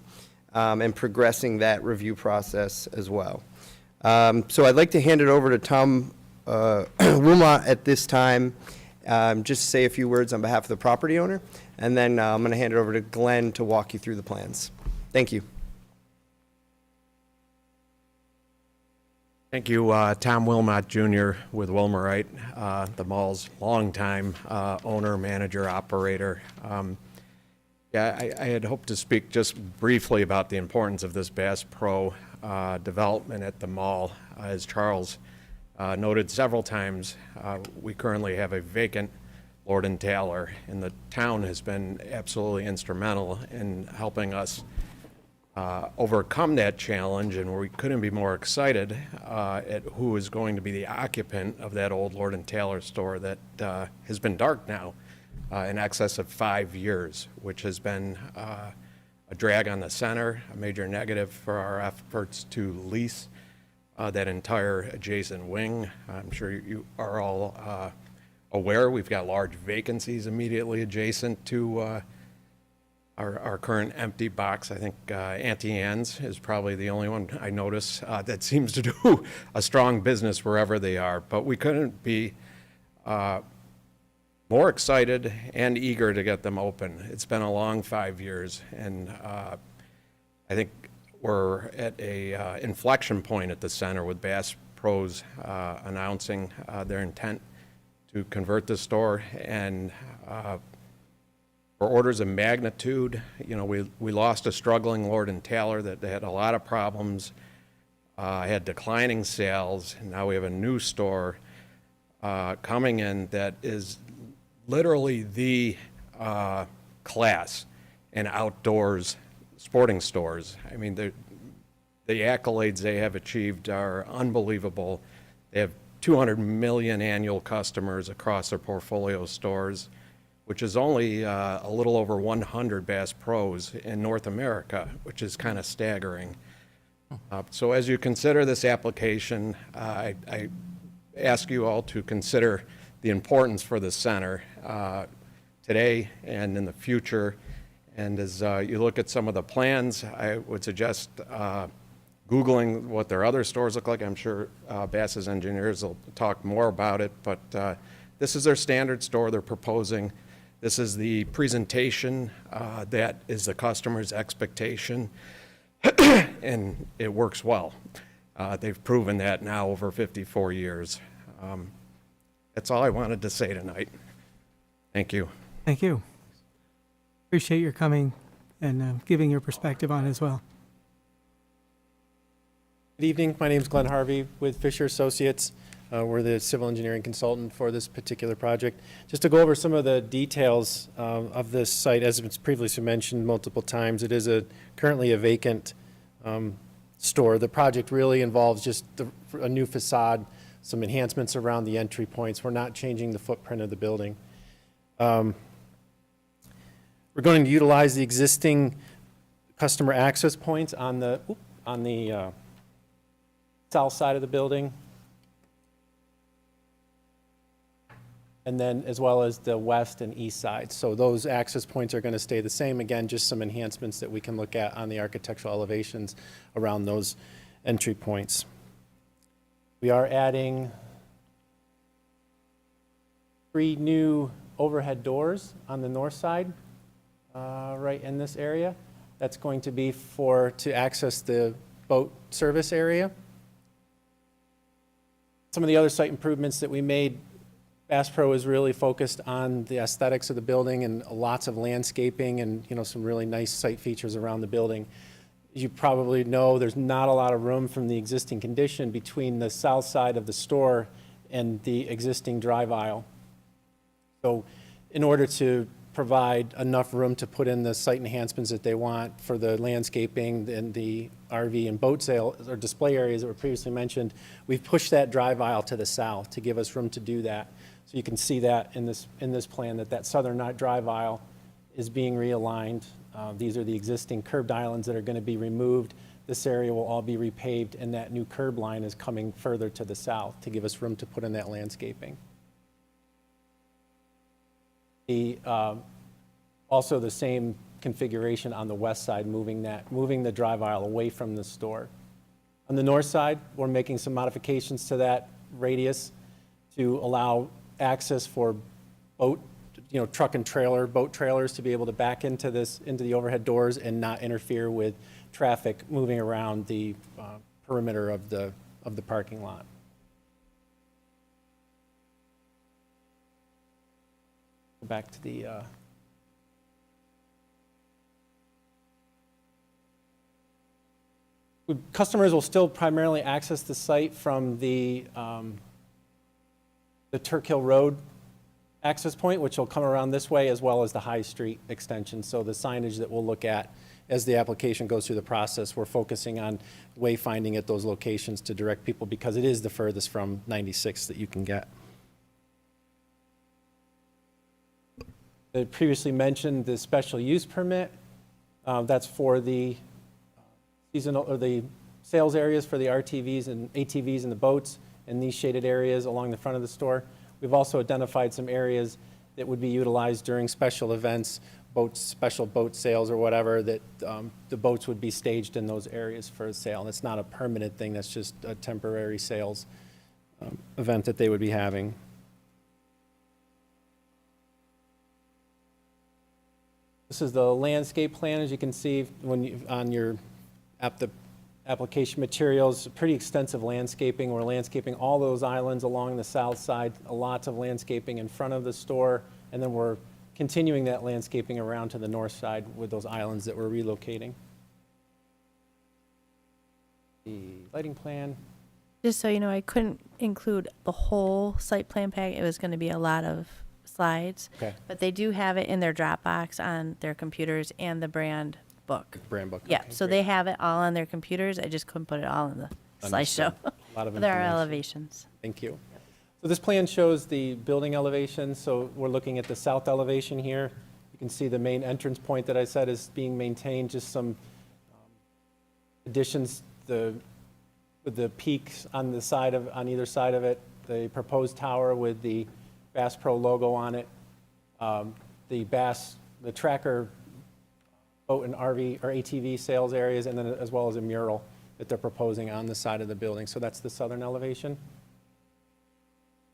And progressing that review process as well. So I'd like to hand it over to Tom Wilmot at this time, just to say a few words on behalf of the property owner, and then I'm going to hand it over to Glenn to walk you through the plans. Thank you. Thank you, Tom Wilmot Jr. with Wilmerite, the mall's longtime owner, manager, operator. Yeah, I had hoped to speak just briefly about the importance of this Bass Pro development at the mall. As Charles noted several times, we currently have a vacant Lord & Taylor, and the town has been absolutely instrumental in helping us overcome that challenge, and we couldn't be more excited at who is going to be the occupant of that old Lord & Taylor store that has been dark now in excess of 5 years, which has been a drag on the center, a major negative for our efforts to lease that entire adjacent wing. I'm sure you are all aware we've got large vacancies immediately adjacent to our current empty box. I think Auntie Anne's is probably the only one I notice that seems to do a strong business wherever they are. But we couldn't be more excited and eager to get them open. It's been a long 5 years, and I think we're at a inflection point at the center with Bass Pro's announcing their intent to convert the store, and for orders of magnitude, we lost a struggling Lord & Taylor that had a lot of problems, had declining sales, and now we have a new store coming in that is literally the class in outdoors sporting stores. I mean, the accolades they have achieved are unbelievable. They have 200 million annual customers across their portfolio of stores, which is only a little over 100 Bass Pros in North America, which is kind of staggering. So as you consider this application, I ask you all to consider the importance for the center today and in the future. And as you look at some of the plans, I would suggest Googling what their other stores look like. I'm sure Bass's engineers will talk more about it, but this is their standard store they're proposing. This is the presentation that is the customer's expectation, and it works well. They've proven that now over 54 years. That's all I wanted to say tonight. Thank you. Thank you. Appreciate your coming and giving your perspective on it as well. Good evening. My name is Glenn Harvey with Fisher Associates. We're the civil engineering consultant for this particular project. Just to go over some of the details of this site, as it's previously mentioned multiple times, it is currently a vacant store. The project really involves just a new facade, some enhancements around the entry points. We're not changing the footprint of the building. We're going to utilize the existing customer access points on the south side of the building. And then as well as the west and east side. So those access points are going to stay the same. Again, just some enhancements that we can look at on the architectural elevations around those entry points. We are adding 3 new overhead doors on the north side, right in this area. That's going to be to access the boat service area. Some of the other site improvements that we made, Bass Pro is really focused on the aesthetics of the building and lots of landscaping and, some really nice site features around the building. As you probably know, there's not a lot of room from the existing condition between the south side of the store and the existing drive aisle. So in order to provide enough room to put in the site enhancements that they want for the landscaping and the RV and boat sale or display areas that were previously mentioned, we've pushed that drive aisle to the south to give us room to do that. So you can see that in this plan that southern drive aisle is being realigned. These are the existing curbed islands that are going to be removed. This area will all be repaved, and that new curb line is coming further to the south to give us room to put in that landscaping. Also the same configuration on the west side, moving the drive aisle away from the store. On the north side, we're making some modifications to that radius to allow access for boat, truck and trailer, boat trailers to be able to back into the overhead doors and not interfere with traffic moving around the perimeter of the parking lot. Go back to the customers will still primarily access the site from the Turk Hill Road access point, which will come around this way, as well as the High Street extension. So the signage that we'll look at as the application goes through the process, we're focusing on wayfinding at those locations to direct people because it is the furthest from 96 that you can get. I previously mentioned the special use permit. That's for the seasonal or the sales areas for the RTVs and ATVs and the boats and these shaded areas along the front of the store. We've also identified some areas that would be utilized during special events, special boat sales or whatever, that the boats would be staged in those areas for sale. It's not a permanent thing, that's just a temporary sales event that they would be having. This is the landscape plan, as you can see on your the application materials. Pretty extensive landscaping. We're landscaping all those islands along the south side, lots of landscaping in front of the store, and then we're continuing that landscaping around to the north side with those islands that we're relocating. The lighting plan. Just so you know, I couldn't include the whole site plan pack. It was going to be a lot of slides. Okay. But they do have it in their Dropbox on their computers and the brand book. Brand book. Yeah, Okay, so great. they have it all on their computers. I just couldn't put it all in the slideshow. Understood. A lot of There are information. elevations. Thank you. So this plan shows the building elevation. So we're looking at the south elevation here. You can see the main entrance point that I said is being maintained, just some additions, with the peaks on either side of it, the proposed tower with the Bass Pro logo on it, the tracker boat and RV or ATV sales areas, and then as well as a mural that they're proposing on the side of the building. So that's the southern elevation.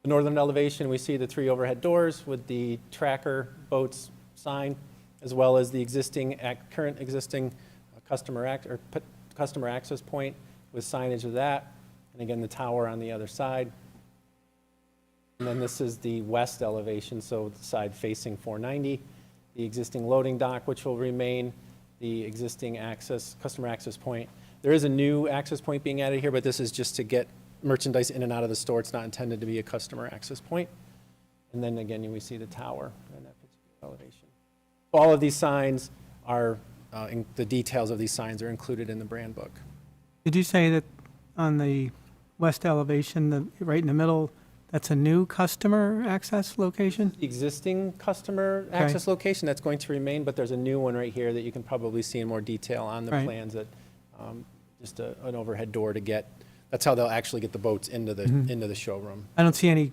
The northern elevation, we see the 3 overhead doors with the tracker boats sign, as well as the current existing customer access point with signage of that, and again, the tower on the other side. And then this is the west elevation, so the side facing 490, the existing loading dock, which will remain, the existing customer access point. There is a new access point being added here, but this is just to get merchandise in and out of the store. It's not intended to be a customer access point. And then again, we see the tower in that particular elevation. All of these signs are, the details of these signs are included in the brand book. Did you say that on the west elevation, right in the middle, that's a new customer access location? The existing customer access location, that's going to remain, but there's a new one right here that you can probably see in more detail on the Right. plans that just an overhead door to get that's how they'll actually get the boats into the showroom. I don't see any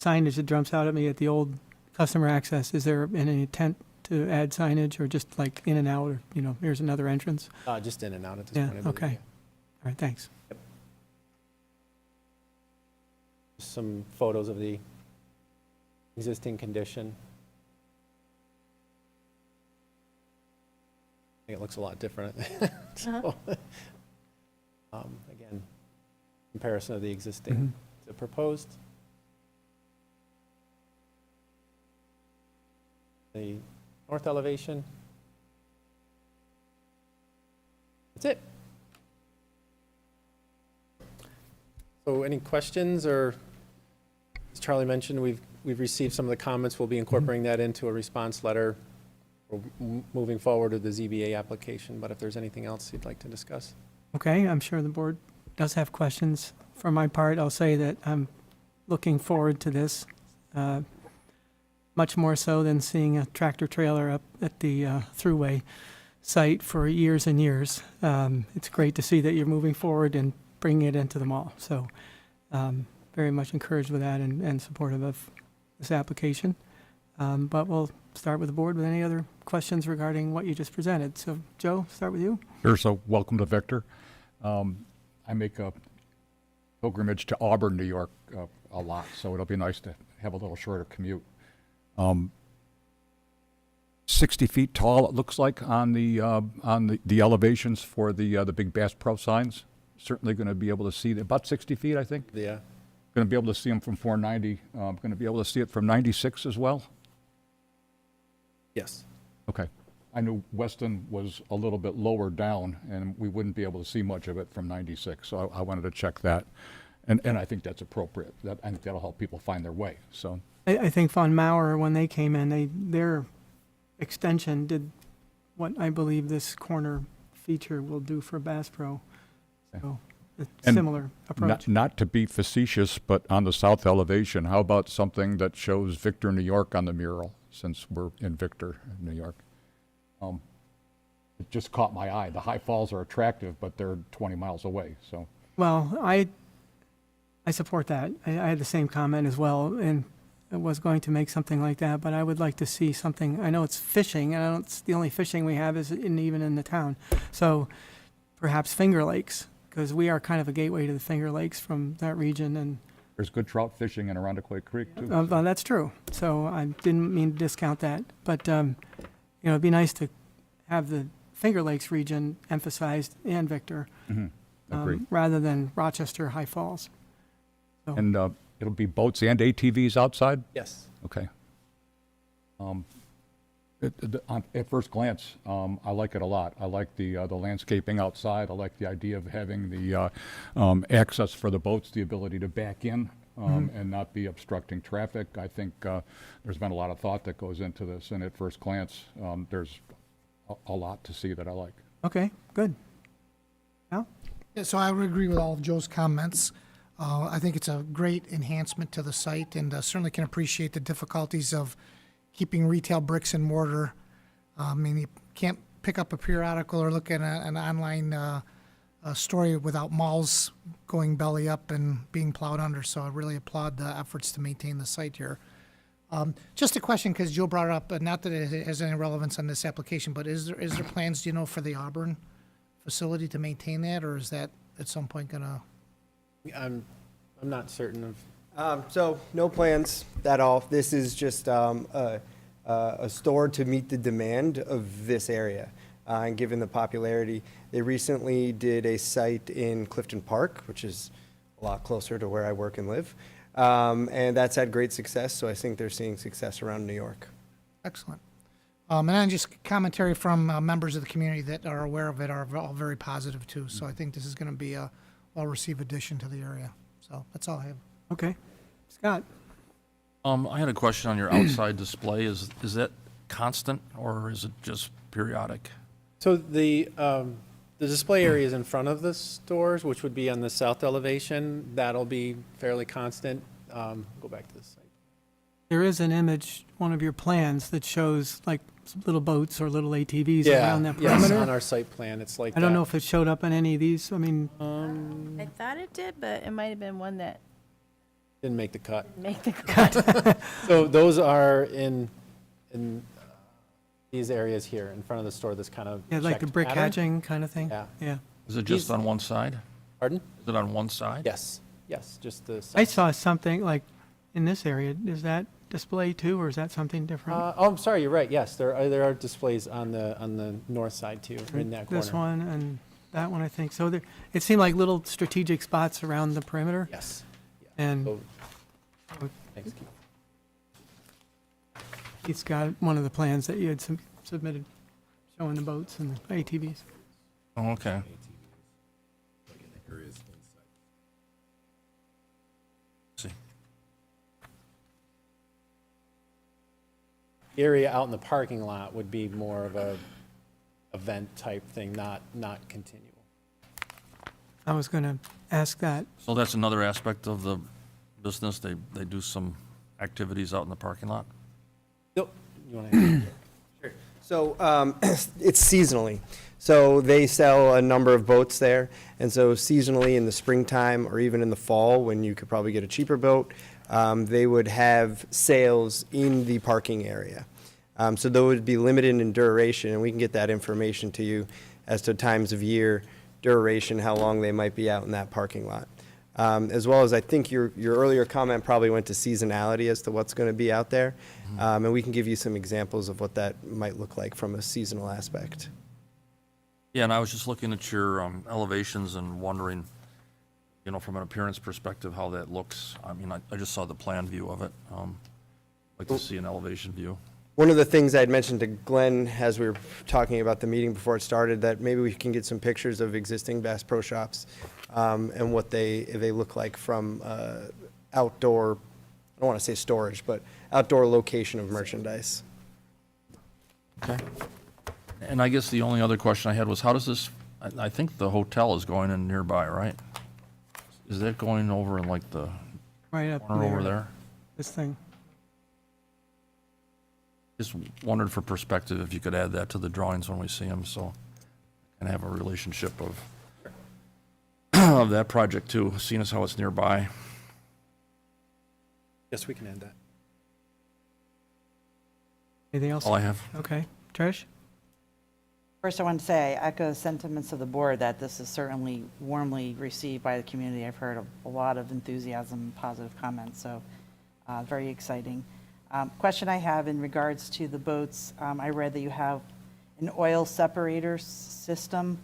signage that jumps out at me at the old customer access. Is there any intent to add signage or just like in and out or, here's another entrance? Just in and out at this Yeah, point. I believe, okay. yeah. All right, thanks. Some photos of the existing condition. I think it looks a lot different. So, again, comparison of the existing to proposed. The north elevation. That's it. So any questions, or as Charlie mentioned, we've received some of the comments. We'll be incorporating that into a response letter or moving forward with the ZBA application. But if there's anything else you'd like to discuss. Okay, I'm sure the board does have questions. For my part, I'll say that I'm looking forward to this, much more so than seeing a tractor trailer up at the Thruway site for years and years. It's great to see that you're moving forward and bringing it into the mall. So very much encouraged with that and supportive of this application. But we'll start with the board with any other questions regarding what you just presented. So Joe, start with you. Sure, so welcome to Victor. I make a pilgrimage to Auburn, New York a lot, so it'll be nice to have a little shorter commute. 60 feet tall, it looks like, on the elevations for the big Bass Pro signs. Certainly going to be able to see about 60 feet, I think. Yeah. Going to be able to see them from 490. Going to be able to see it from 96 as well. Yes. Okay. I knew Weston was a little bit lower down, and we wouldn't be able to see much of it from 96. So I wanted to check that, and I think that's appropriate. I think that'll help people find their way. So I think Von Mauer, when they came in, their extension did what I believe this corner feature will do for Bass Pro. So it's And similar approach. not to be facetious, but on the south elevation, how about something that shows Victor, New York on the mural, since we're in Victor, New York? It just caught my eye. The high falls are attractive, but they're 20 miles away, so. Well, I support that. I had the same comment as well, and I was going to make something like that, but I would like to see something. I know it's fishing, and it's the only fishing we have is even in the town. So perhaps Finger Lakes, because we are kind of a gateway to the Finger Lakes from that region, and There's good trout fishing in Arundecoy Creek, too. well, that's true. So I didn't mean to discount that, but it'd be nice to have the Finger Lakes region emphasized and Victor, Agreed. rather than Rochester, High Falls. And it'll be boats and ATVs outside? Yes. Okay. At first glance, I like it a lot. I like the landscaping outside. I like the idea of having the access for the boats, the ability to back in and not be obstructing traffic. I think there's been a lot of thought that goes into this, and at first glance, there's a lot to see that I like. Okay, good. Al? Yeah, so I would agree with all of Joe's comments. I think it's a great enhancement to the site, and certainly can appreciate the difficulties of keeping retail bricks and mortar. I mean, you can't pick up a periodical or look at an online story without malls going belly up and being plowed under. So I really applaud the efforts to maintain the site here. Just a question, because Joe brought it up, but not that it has any relevance on this application, but is there plans, do you know, for the Auburn facility to maintain that, or is that at some point gonna? I'm not certain of. So no plans at all. This is just a store to meet the demand of this area. And given the popularity, they recently did a site in Clifton Park, which is a lot closer to where I work and live. And that's had great success, so I think they're seeing success around New York. Excellent. And then just commentary from members of the community that are aware of it are all very positive too. So I think this is going to be a well-received addition to the area. So that's all I have. Okay. Scott? I had a question on your outside display. Is that constant, or is it just periodic? So the display area is in front of the stores, which would be on the south elevation. That'll be fairly constant. Go back to the site. there is an image, one of your plans that shows like little boats or little ATVs Yeah, around that yes, perimeter. on our site plan, it's like I don't that. know if it showed up on any of these. I mean, I thought it did, but it might have been one that Didn't make the cut. didn't make the cut. So those are in these areas here, in front of the store, this kind of yeah, like a checked brick pattern. hatching kind of thing. Yeah. Yeah. Is it just These- on one side? Pardon? Is it on one side? Yes, yes, just the. I saw something like in this area. Is that display too, or is that something different? Oh, I'm sorry, you're right, yes, there are displays on the north side too, in that corner. This one and that one, I think. So there, it seemed like little strategic spots around the perimeter. Yes. And So- Thanks, Keith. He's got one of the plans that you had submitted showing the boats and the ATVs. Oh, okay. See. The area out in the parking lot would be more of a event type thing, not continual. I was going to ask that. So that's another aspect of the business. They do some activities out in the parking lot? Yep. You want to? Sure. So it's seasonally. So they sell a number of boats there, and so seasonally in the springtime or even in the fall, when you could probably get a cheaper boat, they would have sales in the parking area. So those would be limited in duration, and we can get that information to you as to times of year, duration, how long they might be out in that parking lot. As well as I think your earlier comment probably went to seasonality as to what's going to be out there. And we can give you some examples of what that might look like from a seasonal aspect. Yeah, and I was just looking at your elevations and wondering, from an appearance perspective, how that looks. I mean, I just saw the plan view of it. Like to see an elevation view. One of the things I had mentioned to Glenn as we were talking about the meeting before it started, that maybe we can get some pictures of existing Bass Pro Shops and what they look like from outdoor, I don't want to say storage, but outdoor location of merchandise. Okay. And I guess the only other question I had was, how does this, I think the hotel is going in nearby, right? Is that going over in like the Right up corner over there? This thing. Just wondered for perspective if you could add that to the drawings when we see them, so and have a relationship of of that project too, seeing as how it's nearby. Yes, we can add that. Anything else? All I have. Okay. Trish? First, I want to say, I echo sentiments of the board that this is certainly warmly received by the community. I've heard a lot of enthusiasm and positive comments, so very exciting. Question I have in regards to the boats, I read that you have an oil separator system.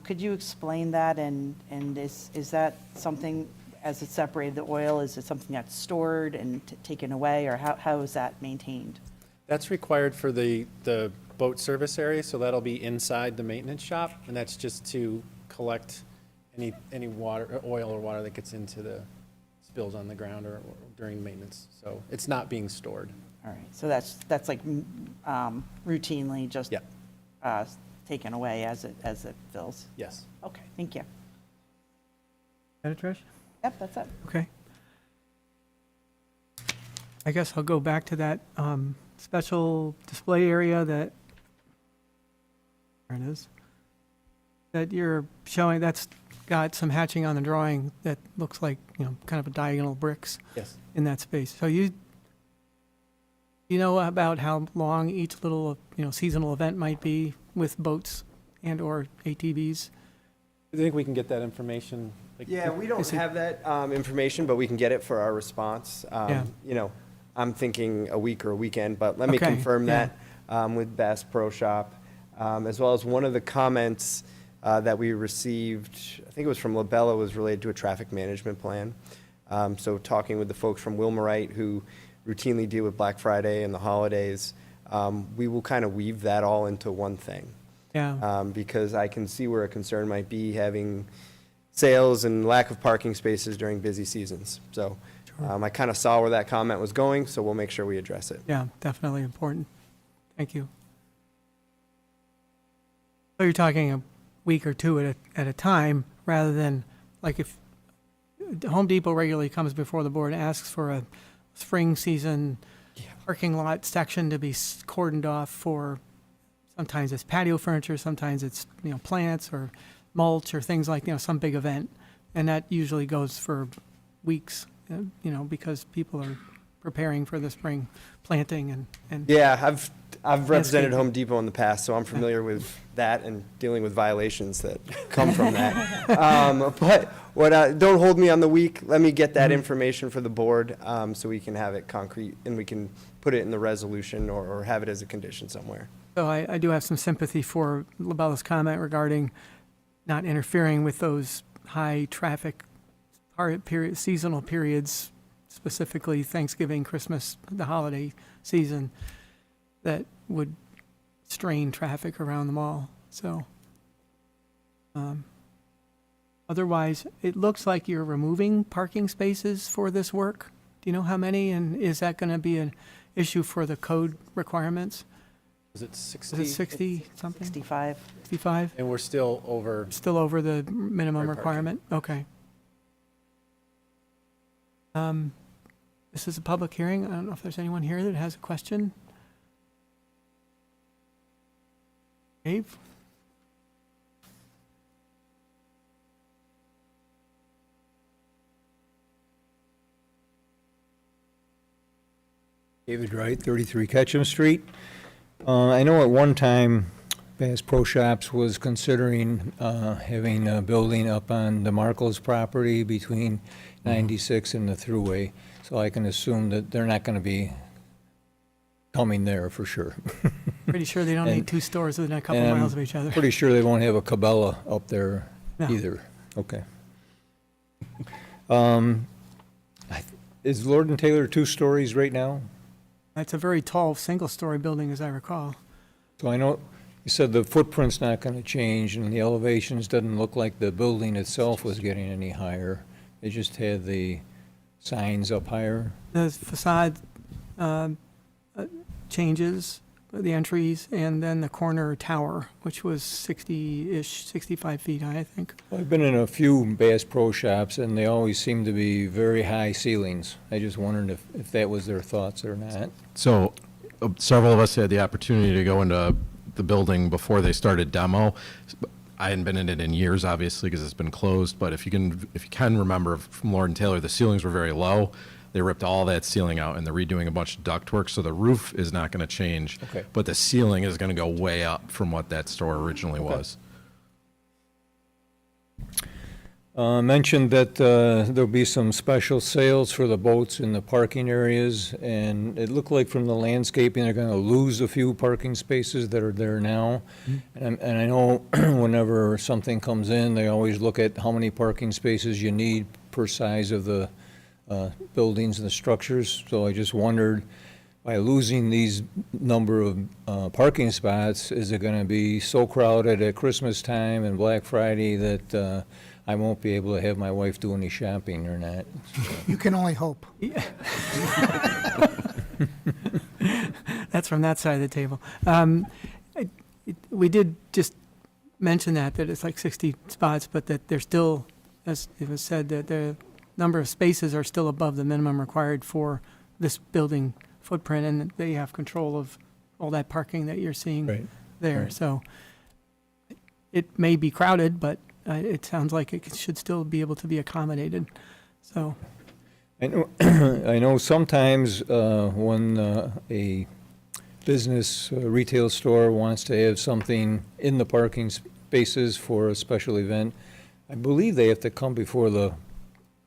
Could you explain that, and is that something, as it's separated the oil, is it something that's stored and taken away, or how is that maintained? That's required for the boat service area, so that'll be inside the maintenance shop, and that's just to collect any water, oil or water that gets into the spills on the ground or during maintenance. So it's not being stored. All right, so that's like routinely just Yeah. Taken away as it fills? Yes. Okay, thank you. Got it, Trish? Yep, that's it. Okay. I guess I'll go back to that special display area that, there it is, that you're showing, that's got some hatching on the drawing that looks like, kind of a diagonal bricks Yes. in that space. So you know about how long each little, seasonal event might be with boats and or ATVs? I think we can get that information. Yeah, we don't Is it- have that information, but we can get it for our response. Yeah. I'm thinking a week or a weekend, but let me Okay, confirm yeah. that with Bass Pro Shop, as well as one of the comments that we received, I think it was from Labella, was related to a traffic management plan. So talking with the folks from Wilmerite who routinely deal with Black Friday and the holidays, we will kind of weave that all into one thing. Yeah, Because I can see where a concern might be having sales and lack of parking spaces during busy seasons. So I kind of saw where that comment was going, so we'll make sure we address it. yeah, definitely important. Thank you. So you're talking a week or two at a time, rather than, like, if Home Depot regularly comes before the board and asks for a spring season parking lot section to be cordoned off for, sometimes it's patio furniture, sometimes it's, plants or mulch or things like, some big event. And that usually goes for weeks, because people are preparing for the spring planting and Yeah, I've represented Landscaping. Home Depot in the past, so I'm familiar with that and dealing with violations that come from that. But don't hold me on the week. Let me get that information for the board, so we can have it concrete and we can put it in the resolution or have it as a condition somewhere. So I do have some sympathy for LaBella's comment regarding not interfering with those high-traffic seasonal periods, specifically Thanksgiving, Christmas, the holiday season, that would strain traffic around the mall. So otherwise, it looks like you're removing parking spaces for this work. Do you know how many, and is that going to be an issue for the code requirements? Was it 60? Is it 60 something? 65. 65? And we're still over. Still over the minimum Right, requirement? Okay. This is a public hearing. I don't know if there's anyone here that has a question. Dave? David Wright, 33 Ketchum Street. I know at one time Bass Pro Shops was considering having a building up on DeMarco's property between 96 and the Thruway, so I can assume that they're not going to be coming there for sure. Pretty sure they don't And- need two stores within a couple And I'm miles of each other. Pretty sure they won't have a Cabela up there No. either. Okay. Is Lord and Taylor 2 stories right now? It's a very tall, single-story building, as I recall. So I know you said the footprint's not going to change, and the elevations doesn't look like the building itself was getting any higher. They just had the signs up higher. The facade changes, the entries, and then the corner tower, which was 60-ish, 65 feet high, I think. I've been in a few Bass Pro Shops, and they always seem to be very high ceilings. I just wondered if that was their thoughts or not. So several of us had the opportunity to go into the building before they started demo. I hadn't been in it in years, obviously, because it's been closed. But if you can remember from Lord and Taylor, the ceilings were very low. They ripped all that ceiling out, and they're redoing a bunch of ductwork, so the roof is not going to change. Okay. But the ceiling is going to go way up from what that store originally was. Mentioned that there'll be some special sales for the boats in the parking areas, and it looked like from the landscaping, they're going to lose a few parking spaces that are there now. And I know whenever something comes in, they always look at how many parking spaces you need per size of the buildings and the structures. So I just wondered, by losing these number of parking spots, is it going to be so crowded at Christmas time and Black Friday that I won't be able to have my wife do any shopping or not? You can only hope. That's from that side of the table. We did just mention that it's like 60 spots, but that there's still, as it was said, that the number of spaces are still above the minimum required for this building footprint, and that they have control of all that parking that you're seeing Right. there. Right. So it may be crowded, but it sounds like it should still be able to be accommodated. So I know, I know sometimes when a business retail store wants to have something in the parking spaces for a special event, I believe they have to come before the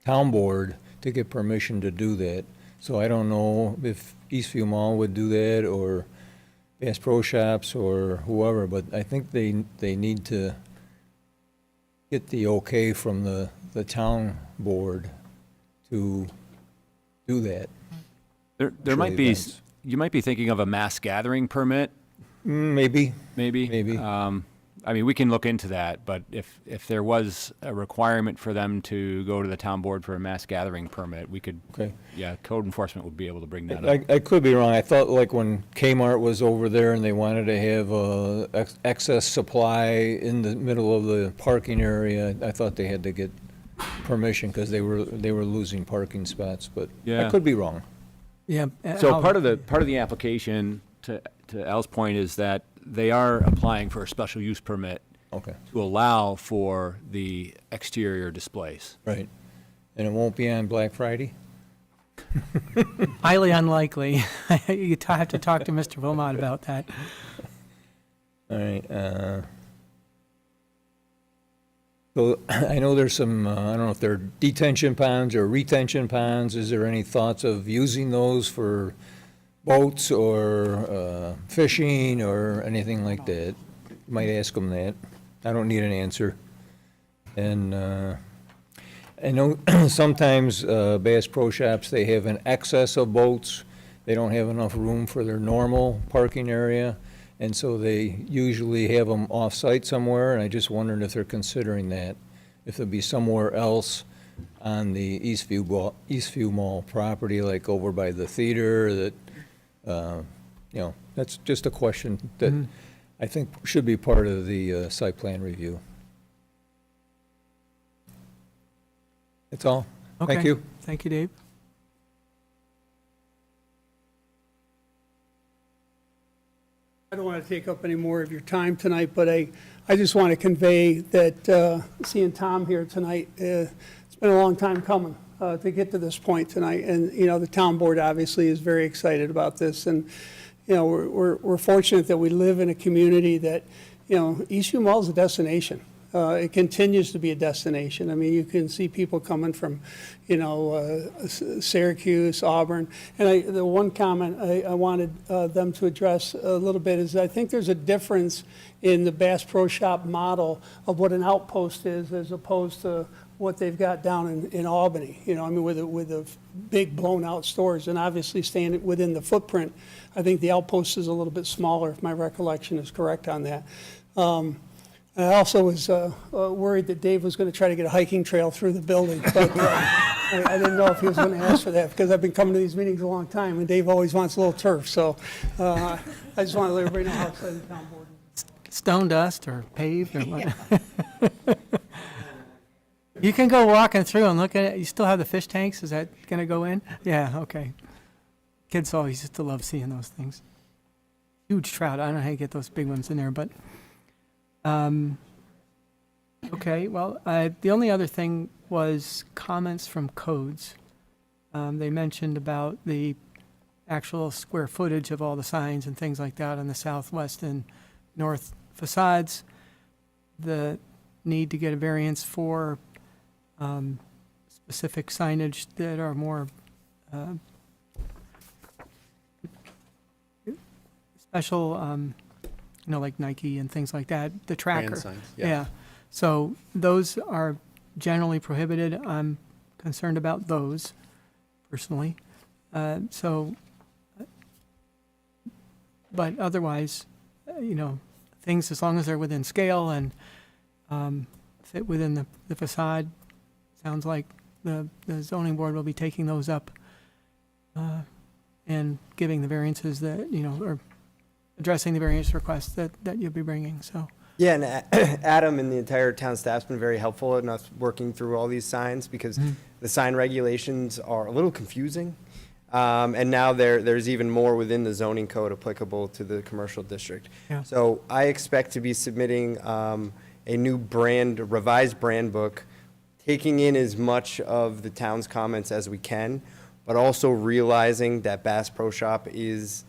town board to get permission to do that. So I don't know if Eastview Mall would do that, or Bass Pro Shops, or whoever, but I think they need to get the okay from the town board to do that. There might be, events. you might be thinking of a mass gathering permit, Maybe. maybe. Maybe. I mean, we can look into that, but if there was a requirement for them to go to the town board for a mass gathering permit, we could, Okay. yeah, code enforcement would be able to bring that up. I could be wrong. I thought like when Kmart was over there and they wanted to have excess supply in the middle of the parking area, I thought they had to get permission because they were losing parking spots, but I Yeah. could be wrong. Yeah. So part of the application, to Al's point, is that they are applying for a special use permit Okay, to allow for the exterior displays. right. And it won't be on Black Friday? Highly unlikely. You have to talk to Mr. Wilmot about that. All right, so I know there's some, I don't know if they're detention ponds or retention ponds. Is there any thoughts of using those for boats or fishing or anything like that? Might ask them that. I don't need an answer. And I know sometimes Bass Pro Shops, they have an excess of boats. They don't have enough room for their normal parking area, and so they usually have them off-site somewhere, and I just wondered if they're considering that, if it'd be somewhere else on the Eastview Mall property, like over by the theater, that, that's just a question that I think should be part of the site plan review. That's all. Thank Okay. you. Thank you, Dave. I don't want to take up any more of your time tonight, but I just want to convey that seeing Tom here tonight, it's been a long time coming to get to this point tonight. And, the town board obviously is very excited about this. And, we're fortunate that we live in a community that, Eastview Mall is a destination. It continues to be a destination. I mean, you can see people coming from, Syracuse, Auburn. And the one comment I wanted them to address a little bit is I think there's a difference in the Bass Pro Shop model of what an outpost is as opposed to what they've got down in Albany. With the big blown out stores, and obviously staying within the footprint. I think the outpost is a little bit smaller, if my recollection is correct on that. I also was worried that Dave was going to try to get a hiking trail through the building, but I didn't know if he was going to ask for that, because I've been coming to these meetings a long time, and Dave always wants a little turf. So I just want to let everybody know how excited the town board is. Stone dust or paved or what? You can go walking through and look at it. You still have the fish tanks? Is that going to go in? Yeah, okay. Kids always used to love seeing those things. Huge trout. I don't know how you get those big ones in there, but okay, well, the only other thing was comments from codes. They mentioned about the actual square footage of all the signs and things like that on the southwest and north facades, the need to get a variance for specific signage that are more special, like Nike and things like that, the tracker. Brand signs, Yeah. So those are generally prohibited. I'm concerned about those personally. But otherwise, things, as long as they're within scale and fit within the facade, sounds like the zoning board will be taking those up and giving the variances that, or addressing the variance requests that you'll be bringing, so. Yeah, and Adam and the entire town staff's been very helpful in us working through all these signs, because the sign regulations are a little confusing. And now there's even more within the zoning code applicable to the commercial district. Yeah. So I expect to be submitting a new revised brand book, taking in as much of the town's comments as we can, but also realizing that Bass Pro Shop is,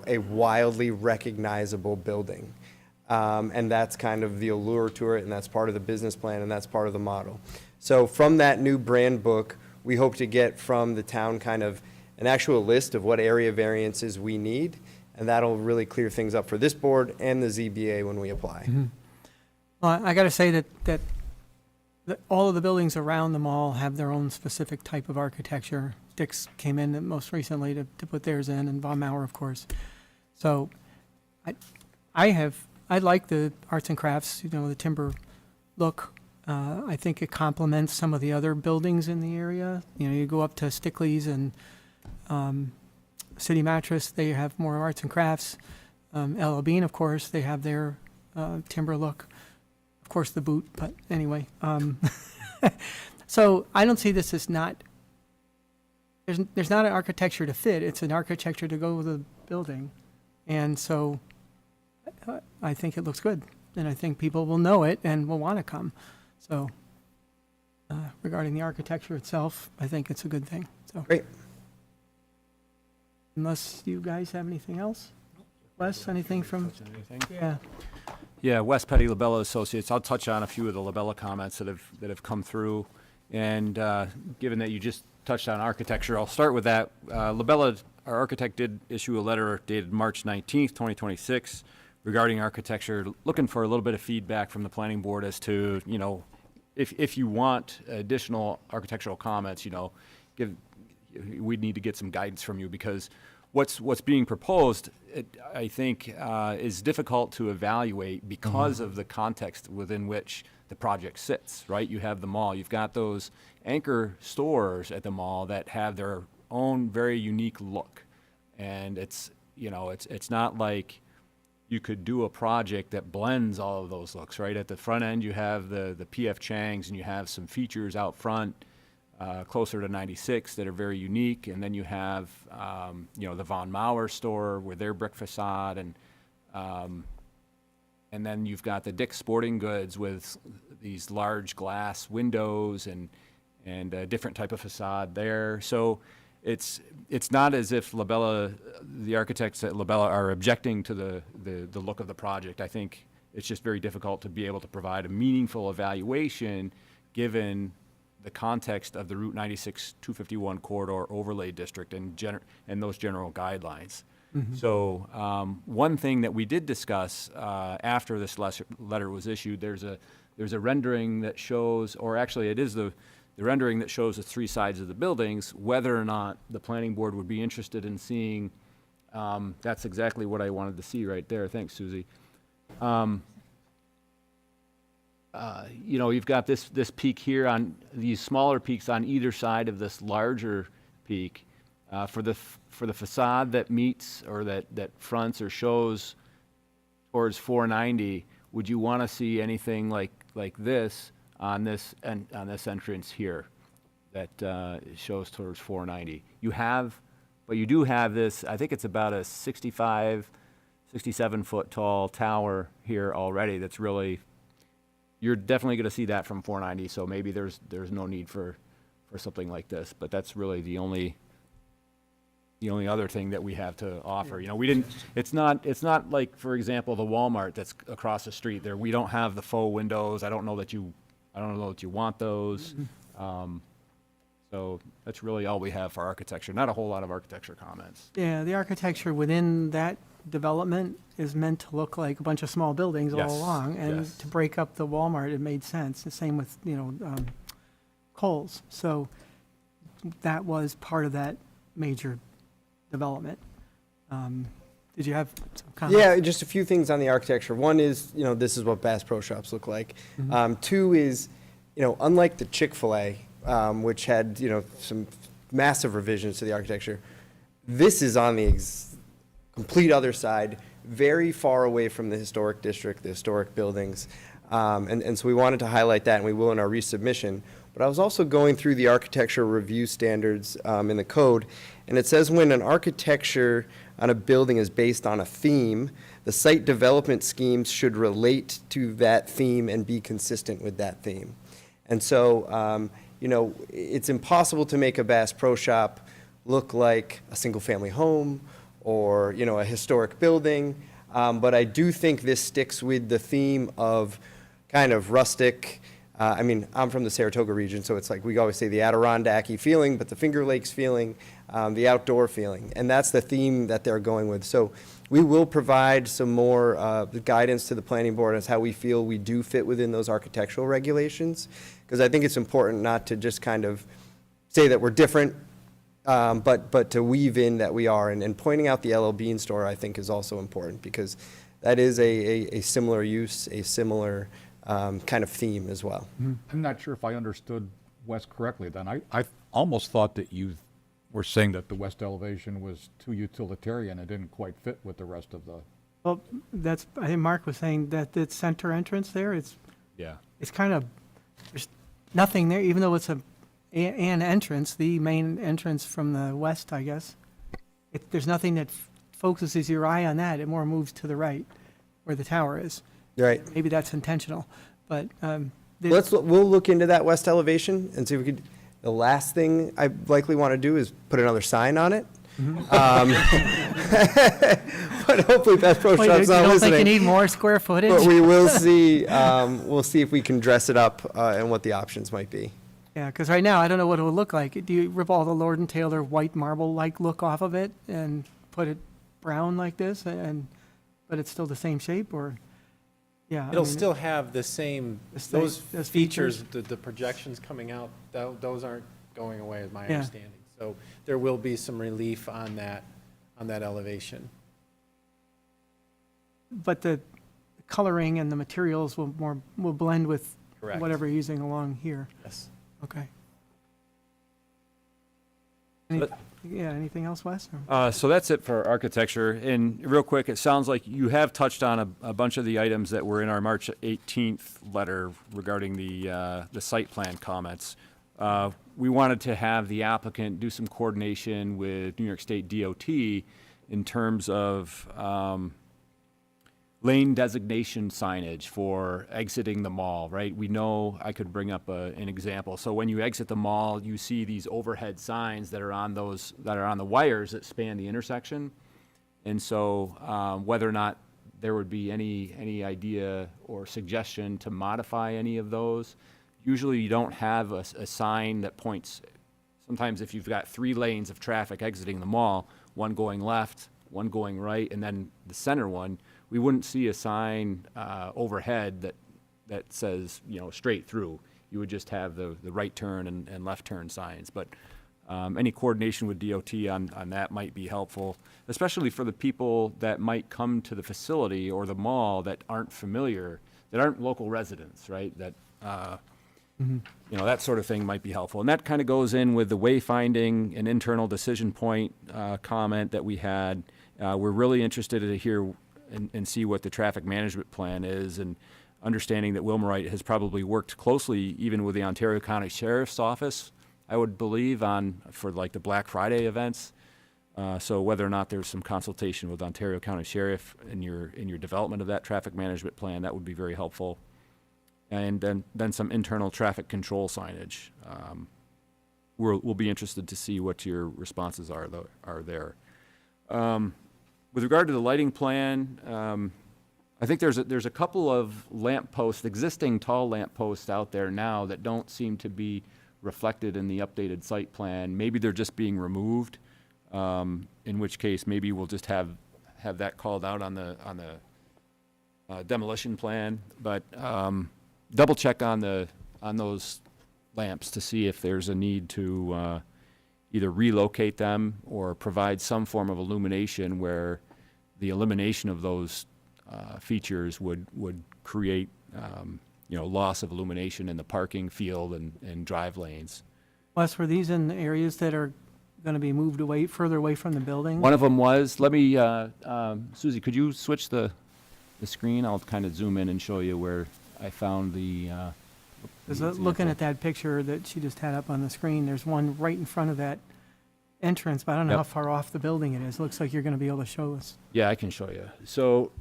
a wildly recognizable building. And that's kind of the allure to it, and that's part of the business plan, and that's part of the model. So from that new brand book, we hope to get from the town kind of an actual list of what area variances we need, and that'll really clear things up for this board and the ZBA when we apply. Well, I got to say that all of the buildings around the mall have their own specific type of architecture. Dick's came in most recently to put theirs in, and Von Mauer, of course. So I like the arts and crafts, the timber look. I think it complements some of the other buildings in the area. You go up to Stickley's and City Mattress, they have more arts and crafts. L.L. Bean, of course, they have their timber look. Of course, the boot, but anyway. So I don't see this as not there's not an architecture to fit, it's an architecture to go with the building. And so I think it looks good, and I think people will know it and will want to come. So regarding the architecture itself, I think it's a good thing. So Great. unless you guys have anything else? Wes, anything from? Anything? Yeah. Yeah, Wes Petty, Labella Associates. I'll touch on a few of the Labella comments that have come through. And given that you just touched on architecture, I'll start with that. Labella, our architect, did issue a letter dated March 19th, 2026, regarding architecture, looking for a little bit of feedback from the planning board as to, you know, if you want additional architectural comments, you know, we'd need to get some guidance from you, because what's being proposed, I think, is difficult to evaluate because of the context within which the project sits, right? You have the mall, you've got those anchor stores at the mall that have their own very unique look. And it's, you know, it's not like you could do a project that blends all of those looks, right? At the front end, you have the PF Chang's, and you have some features out front closer to 96 that are very unique. And then you have, you know, the Von Mauer store with their brick facade, and then you've got the Dick's Sporting Goods with these large glass windows and a different type of facade there. So it's not as if Labella, the architects at Labella, are objecting to the look of the project. I think it's just very difficult to be able to provide a meaningful evaluation given the context of the Route 96 251 corridor overlay district and those general guidelines. So one thing that we did discuss after this letter was issued, there's a rendering that shows, or actually it is the rendering that shows the three sides of the buildings, whether or not the planning board would be interested in seeing, that's exactly what I wanted to see right there. Thanks, Susie. You know, you've got this peak here on these smaller peaks on either side of this larger peak. For the facade that meets or that fronts or shows towards 490, would you want to see anything like this on this entrance here that shows towards 490? But you do have this. I think it's about a 65, 67 foot tall tower here already. That's really, you're definitely going to see that from 490. So maybe there's no need for something like this. But that's really the only other thing that we have to offer. You know, it's not like, for example, the Walmart that's across the street there. We don't have the faux windows. I don't know that you want those. So that's really all we have for architecture. Not a whole lot of architecture comments. Yeah, the architecture within that development is meant to look like a bunch of small buildings all Yes, along. And yes. to break up the Walmart, it made sense. The same with, you know, Kohl's. So that was part of that major development. Did you have some comments? Yeah, just a few things on the architecture. One is, you know, this is what Bass Pro Shops look like. Two is, you know, unlike the Chick-fil-A, which had, you know, some massive revisions to the architecture, this is on the complete other side, very far away from the historic district, the historic buildings. And so we wanted to highlight that, and we will in our resubmission. But I was also going through the architecture review standards in the code, and it says when an architecture on a building is based on a theme, the site development schemes should relate to that theme and be consistent with that theme. And so, you know, it's impossible to make a Bass Pro Shop look like a single-family home or, you know, a historic building. But I do think this sticks with the theme of kind of rustic. I mean, I'm from the Saratoga region, so it's like we always say the Adirondack-y feeling, but the Finger Lakes feeling, the outdoor feeling. And that's the theme that they're going with. So we will provide some more guidance to the planning board as how we feel we do fit within those architectural regulations. Because I think it's important not to just kind of say that we're different, but to weave in that we are. And pointing out the LL Bean store, I think, is also important because that is a similar use, a similar kind of theme as well. I'm not sure if I understood Wes correctly then. I almost thought that you were saying that the west elevation was too utilitarian and didn't quite fit with the rest of the... Well, that's, I think Mark was saying that the center entrance there, it's Yeah. kind of, there's nothing there, even though it's and entrance, the main entrance from the west, I guess. There's nothing that focuses your eye on that. It more moves to the right where the tower is. Right. Maybe that's intentional, but We'll look into that west elevation and see if we could, the last thing I likely want to do is put another sign on it. But hopefully Bass Pro Wait, Shop's you not don't think you listening. need more square footage? But we will see, we'll see if we can dress it up and what the options might be. Yeah, because right now, I don't know what it would look like. Do you rip all the Lord and Taylor white marble-like look off of it and put it brown like this, but it's still the same shape, or, yeah? I It'll mean, still have the same, those features, the projections coming out, those aren't going away, is my Yeah. understanding. So there will be some relief on that elevation. But the coloring and the materials will blend with Correct. whatever you're using along here. Yes. Okay. Yeah, anything else, Wes? So that's it for architecture. And real quick, it sounds like you have touched on a bunch of the items that were in our March 18th letter regarding the site plan comments. We wanted to have the applicant do some coordination with New York State DOT in terms of lane designation signage for exiting the mall, right? We know, I could bring up an example. So when you exit the mall, you see these overhead signs that are on the wires that span the intersection. And so whether or not there would be any idea or suggestion to modify any of those. Usually you don't have a sign that points, sometimes if you've got 3 lanes of traffic exiting the mall, one going left, one going right, and then the center one, we wouldn't see a sign overhead that says, straight through. You would just have the right turn and left turn signs. But any coordination with DOT on that might be helpful, especially for the people that might come to the facility or the mall that aren't familiar, that aren't local residents, right? That, that sort of thing might be helpful. And that kind of goes in with the wayfinding and internal decision point comment that we had. We're really interested to hear and see what the traffic management plan is, and understanding that Wilmerite has probably worked closely even with the Ontario County Sheriff's Office, I would believe, for like the Black Friday events. So whether or not there's some consultation with Ontario County Sheriff in your development of that traffic management plan, that would be very helpful. And then some internal traffic control signage. We'll be interested to see what your responses are there. With regard to the lighting plan, I think there's a couple of lamp posts, existing tall lamp posts out there now that don't seem to be reflected in the updated site plan. Maybe they're just being removed, in which case maybe we'll just have that called out on the demolition plan. But double check on those lamps to see if there's a need to either relocate them or provide some form of illumination where the elimination of those features would create loss of illumination in the parking field and drive lanes. Wes, were these in areas that are going to be moved further away from the building? One of them was, let me, Susie, could you switch the screen? I'll kind of zoom in and show you where I found the Looking at that picture that she just had up on the screen, there's one right in front of that entrance, but I don't know Yep. how far off the building it is. Looks like you're going to be able to show us. Yeah, I can show you. So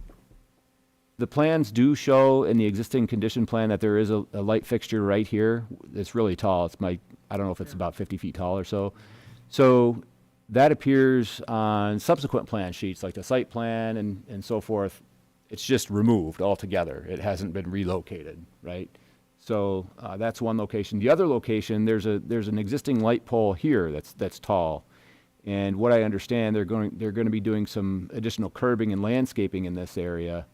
the plans do show in the existing condition plan that there is a light fixture right here. It's really tall. I don't know if it's about 50 feet tall or so. So that appears on subsequent plan sheets, like the site plan and so forth. It's just removed altogether. It hasn't been relocated, right? So that's one location. The other location, there's an existing light pole here that's tall. And what I understand, they're going to be doing some additional curbing and landscaping in this area,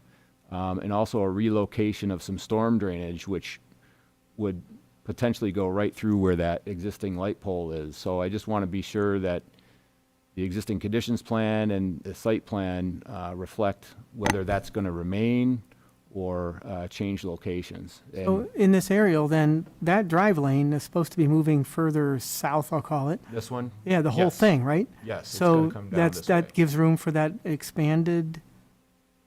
and also a relocation of some storm drainage, which would potentially go right through where that existing light pole is. So I just want to be sure that the existing conditions plan and the site plan reflect whether that's going to remain or change locations. And So in this aerial, then, that drive lane is supposed to be moving further south, I'll call it. this one? Yeah, the whole Yes. thing, right? Yes, it's So gonna come down this that way. gives room for that expanded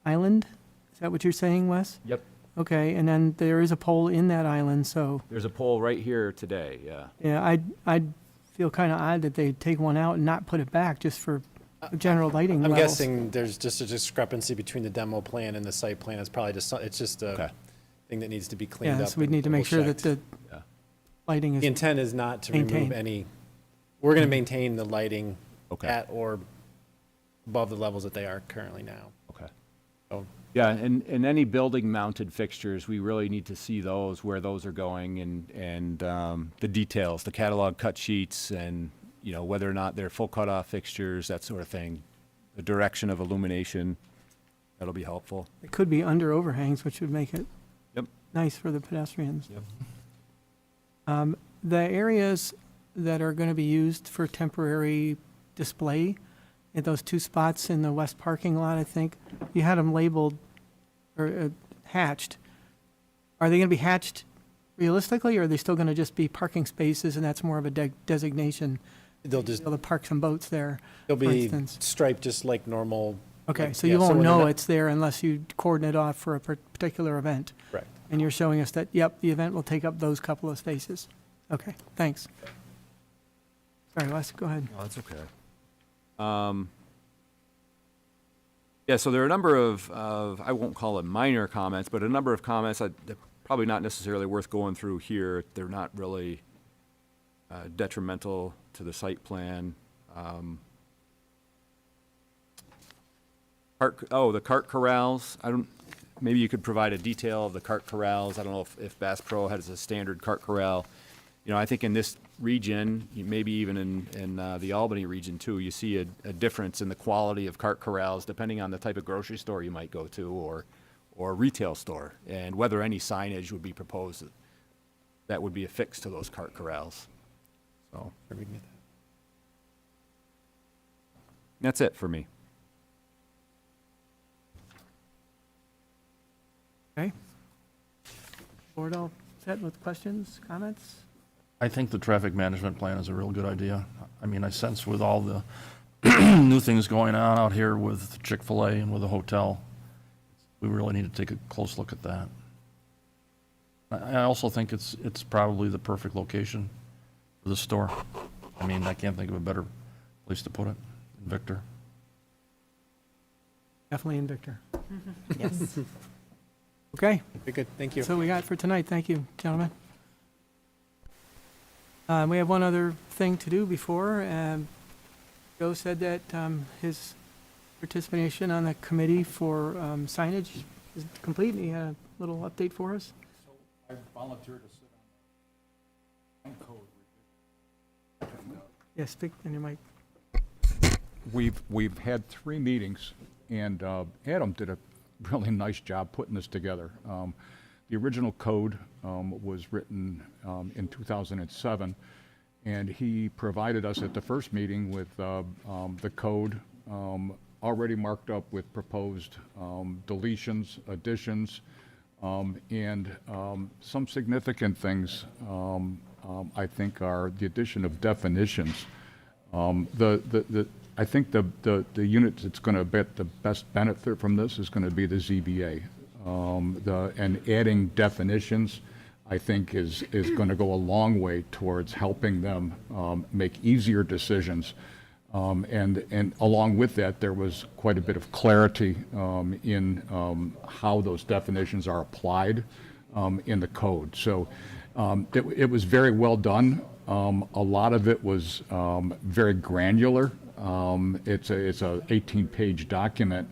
island? Is that what you're saying, Wes? Yep. Okay, and then there is a pole in that island, so, There's a pole right here today, yeah. yeah, I'd feel kind of odd that they take one out and not put it back just for general lighting I'm levels. guessing there's just a discrepancy between the demo plan and the site plan. It's probably just, it's just Okay. a thing that needs to be cleaned up. Yeah, so we and need to make sure that double-checked. the Yeah. lighting The is, intent is not to remove maintained. any, we're going to maintain the lighting Okay. at or above the levels that they are currently now. Okay. So Yeah, and any building-mounted fixtures, we really need to see those, where those are going, and the details, the catalog cut sheets, and, you know, whether or not they're full cutoff fixtures, that sort of thing. The direction of illumination, that'll be helpful. it could be under overhangs, which would make it Yep. nice for the pedestrians. Yep. The areas that are going to be used for temporary display, at those two spots in the west parking lot, I think, you had them labeled or hatched. Are they going to be hatched realistically, or are they still going to just be parking spaces, and that's more of a designation? they'll just, They'll park some boats there, they'll for be instance. striped just like normal. Okay, like- so yeah, you won't when they're know not- it's there unless you coordinate off for a particular event. Correct. And you're showing us that, yep, the event will take up those couple of spaces. Okay, thanks. Sorry, Les, go ahead. Oh, that's okay. Yeah, so there are a number of, I won't call it minor comments, but a number of comments that they're probably not necessarily worth going through here. They're not really detrimental to the site plan. The cart corrals, maybe you could provide a detail of the cart corrals. I don't know if Bass Pro has a standard cart corral. You know, I think in this region, maybe even in the Albany region too, you see a difference in the quality of cart corrals depending on the type of grocery store you might go to or retail store, and whether any signage would be proposed that would be affixed to those cart corrals. So Sure, we can get that. that's it for me. Okay. Board all set with questions, comments? I think the traffic management plan is a real good idea. I mean, I sense with all the new things going on out here with Chick-fil-A and with the hotel, we really need to take a close look at that. I also think it's probably the perfect location for the store. I mean, I can't think of a better place to put it in Victor. Definitely in Victor. Yes. Okay, Very good, thank you. that's what we got for tonight. Thank you, gentlemen. We have one other thing to do before. Joe said that his participation on the committee for signage is complete. He had a little update for us. I volunteered to sit on the code. Yes, speak in your mic. We've had 3 meetings, and Adam did a really nice job putting this together. The original code was written in 2007, and he provided us at the first meeting with the code already marked up with proposed deletions, additions, and some significant things I think are the addition of definitions. I think the unit that's going to get the best benefit from this is going to be the ZBA. And adding definitions, I think, is going to go a long way towards helping them make easier decisions. And along with that, there was quite a bit of clarity in how those definitions are applied in the code. So it was very well done. A lot of it was very granular. It's a 18-page document,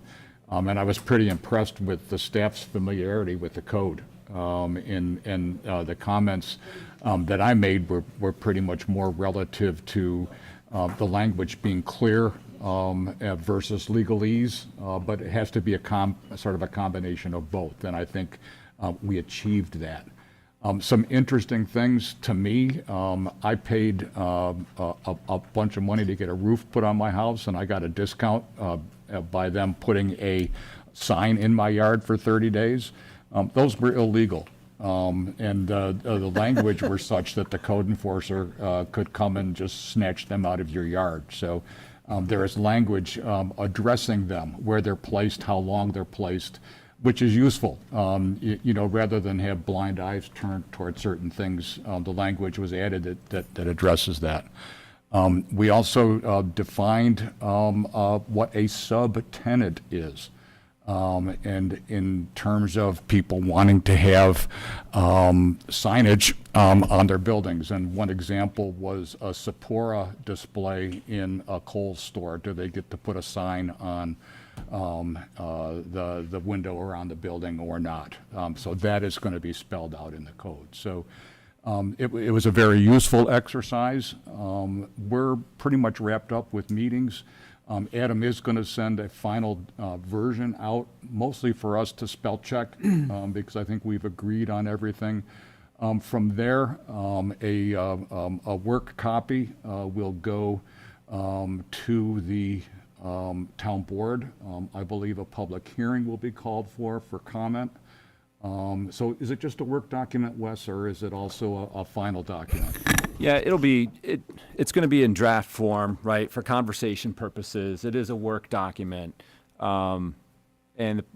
and I was pretty impressed with the staff's familiarity with the code. And the comments that I made were pretty much more relative to the language being clear versus legalese, but it has to be sort of a combination of both, and I think we achieved that. Some interesting things to me, I paid a bunch of money to get a roof put on my house, and I got a discount by them putting a sign in my yard for 30 days. Those were illegal. And the language were such that the code enforcer could come and just snatch them out of your yard. So there is language addressing them, where they're placed, how long they're placed, which is useful. You know, rather than have blind eyes turned toward certain things, the language was added that addresses that. We also defined what a subtenant is. And in terms of people wanting to have signage on their buildings. And one example was a Sephora display in a Kohl's store. Do they get to put a sign on the window around the building or not? So that is going to be spelled out in the code. So it was a very useful exercise. We're pretty much wrapped up with meetings. Adam is going to send a final version out, mostly for us to spell check, because I think we've agreed on everything. From there, a work copy will go to the town board. I believe a public hearing will be called for comment. So is it just a work document, Wes, or is it also a final document? Yeah, it's going to be in draft form, right, for conversation purposes. It is a work document. And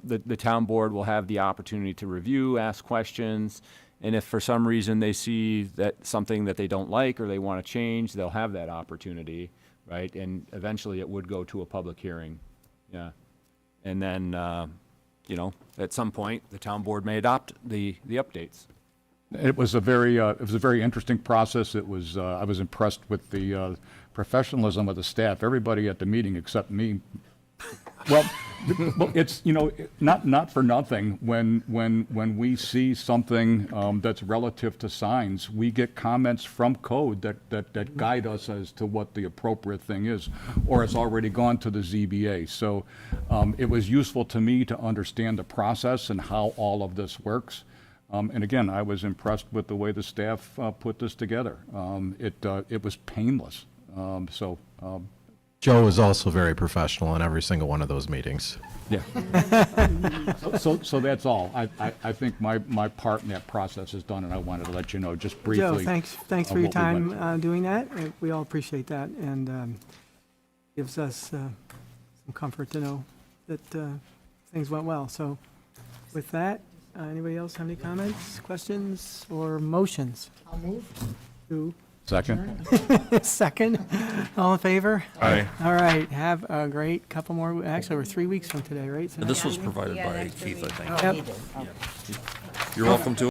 the town board will have the opportunity to review, ask questions, and if for some reason they see that something that they don't like or they want to change, they'll have that opportunity, right? And eventually it would go to a public hearing, yeah. And then, you know, at some point, the town board may adopt the updates. It was a very interesting process. It was, I was impressed with the professionalism of the staff. Everybody at the meeting except me. Well, it's, you know, not for nothing. When we see something that's relative to signs, we get comments from code that guide us as to what the appropriate thing is, or it's already gone to the ZBA. So it was useful to me to understand the process and how all of this works. And again, I was impressed with the way the staff put this together. It was painless. Joe is also very professional in every single one of those meetings. Yeah. So that's all. I think my part in that process is done, and I wanted to let you know just briefly. Joe, thanks for your what we went time doing that. We all appreciate that, and gives us some comfort to know that things went well. So with that, anybody else have any comments, questions, or motions? I'll move. To Second. second, all in favor? Aye. All right, have a great couple more, actually, we're 3 weeks from today, right? So And this was next week? provided by Keith, I think. Yep. You're welcome to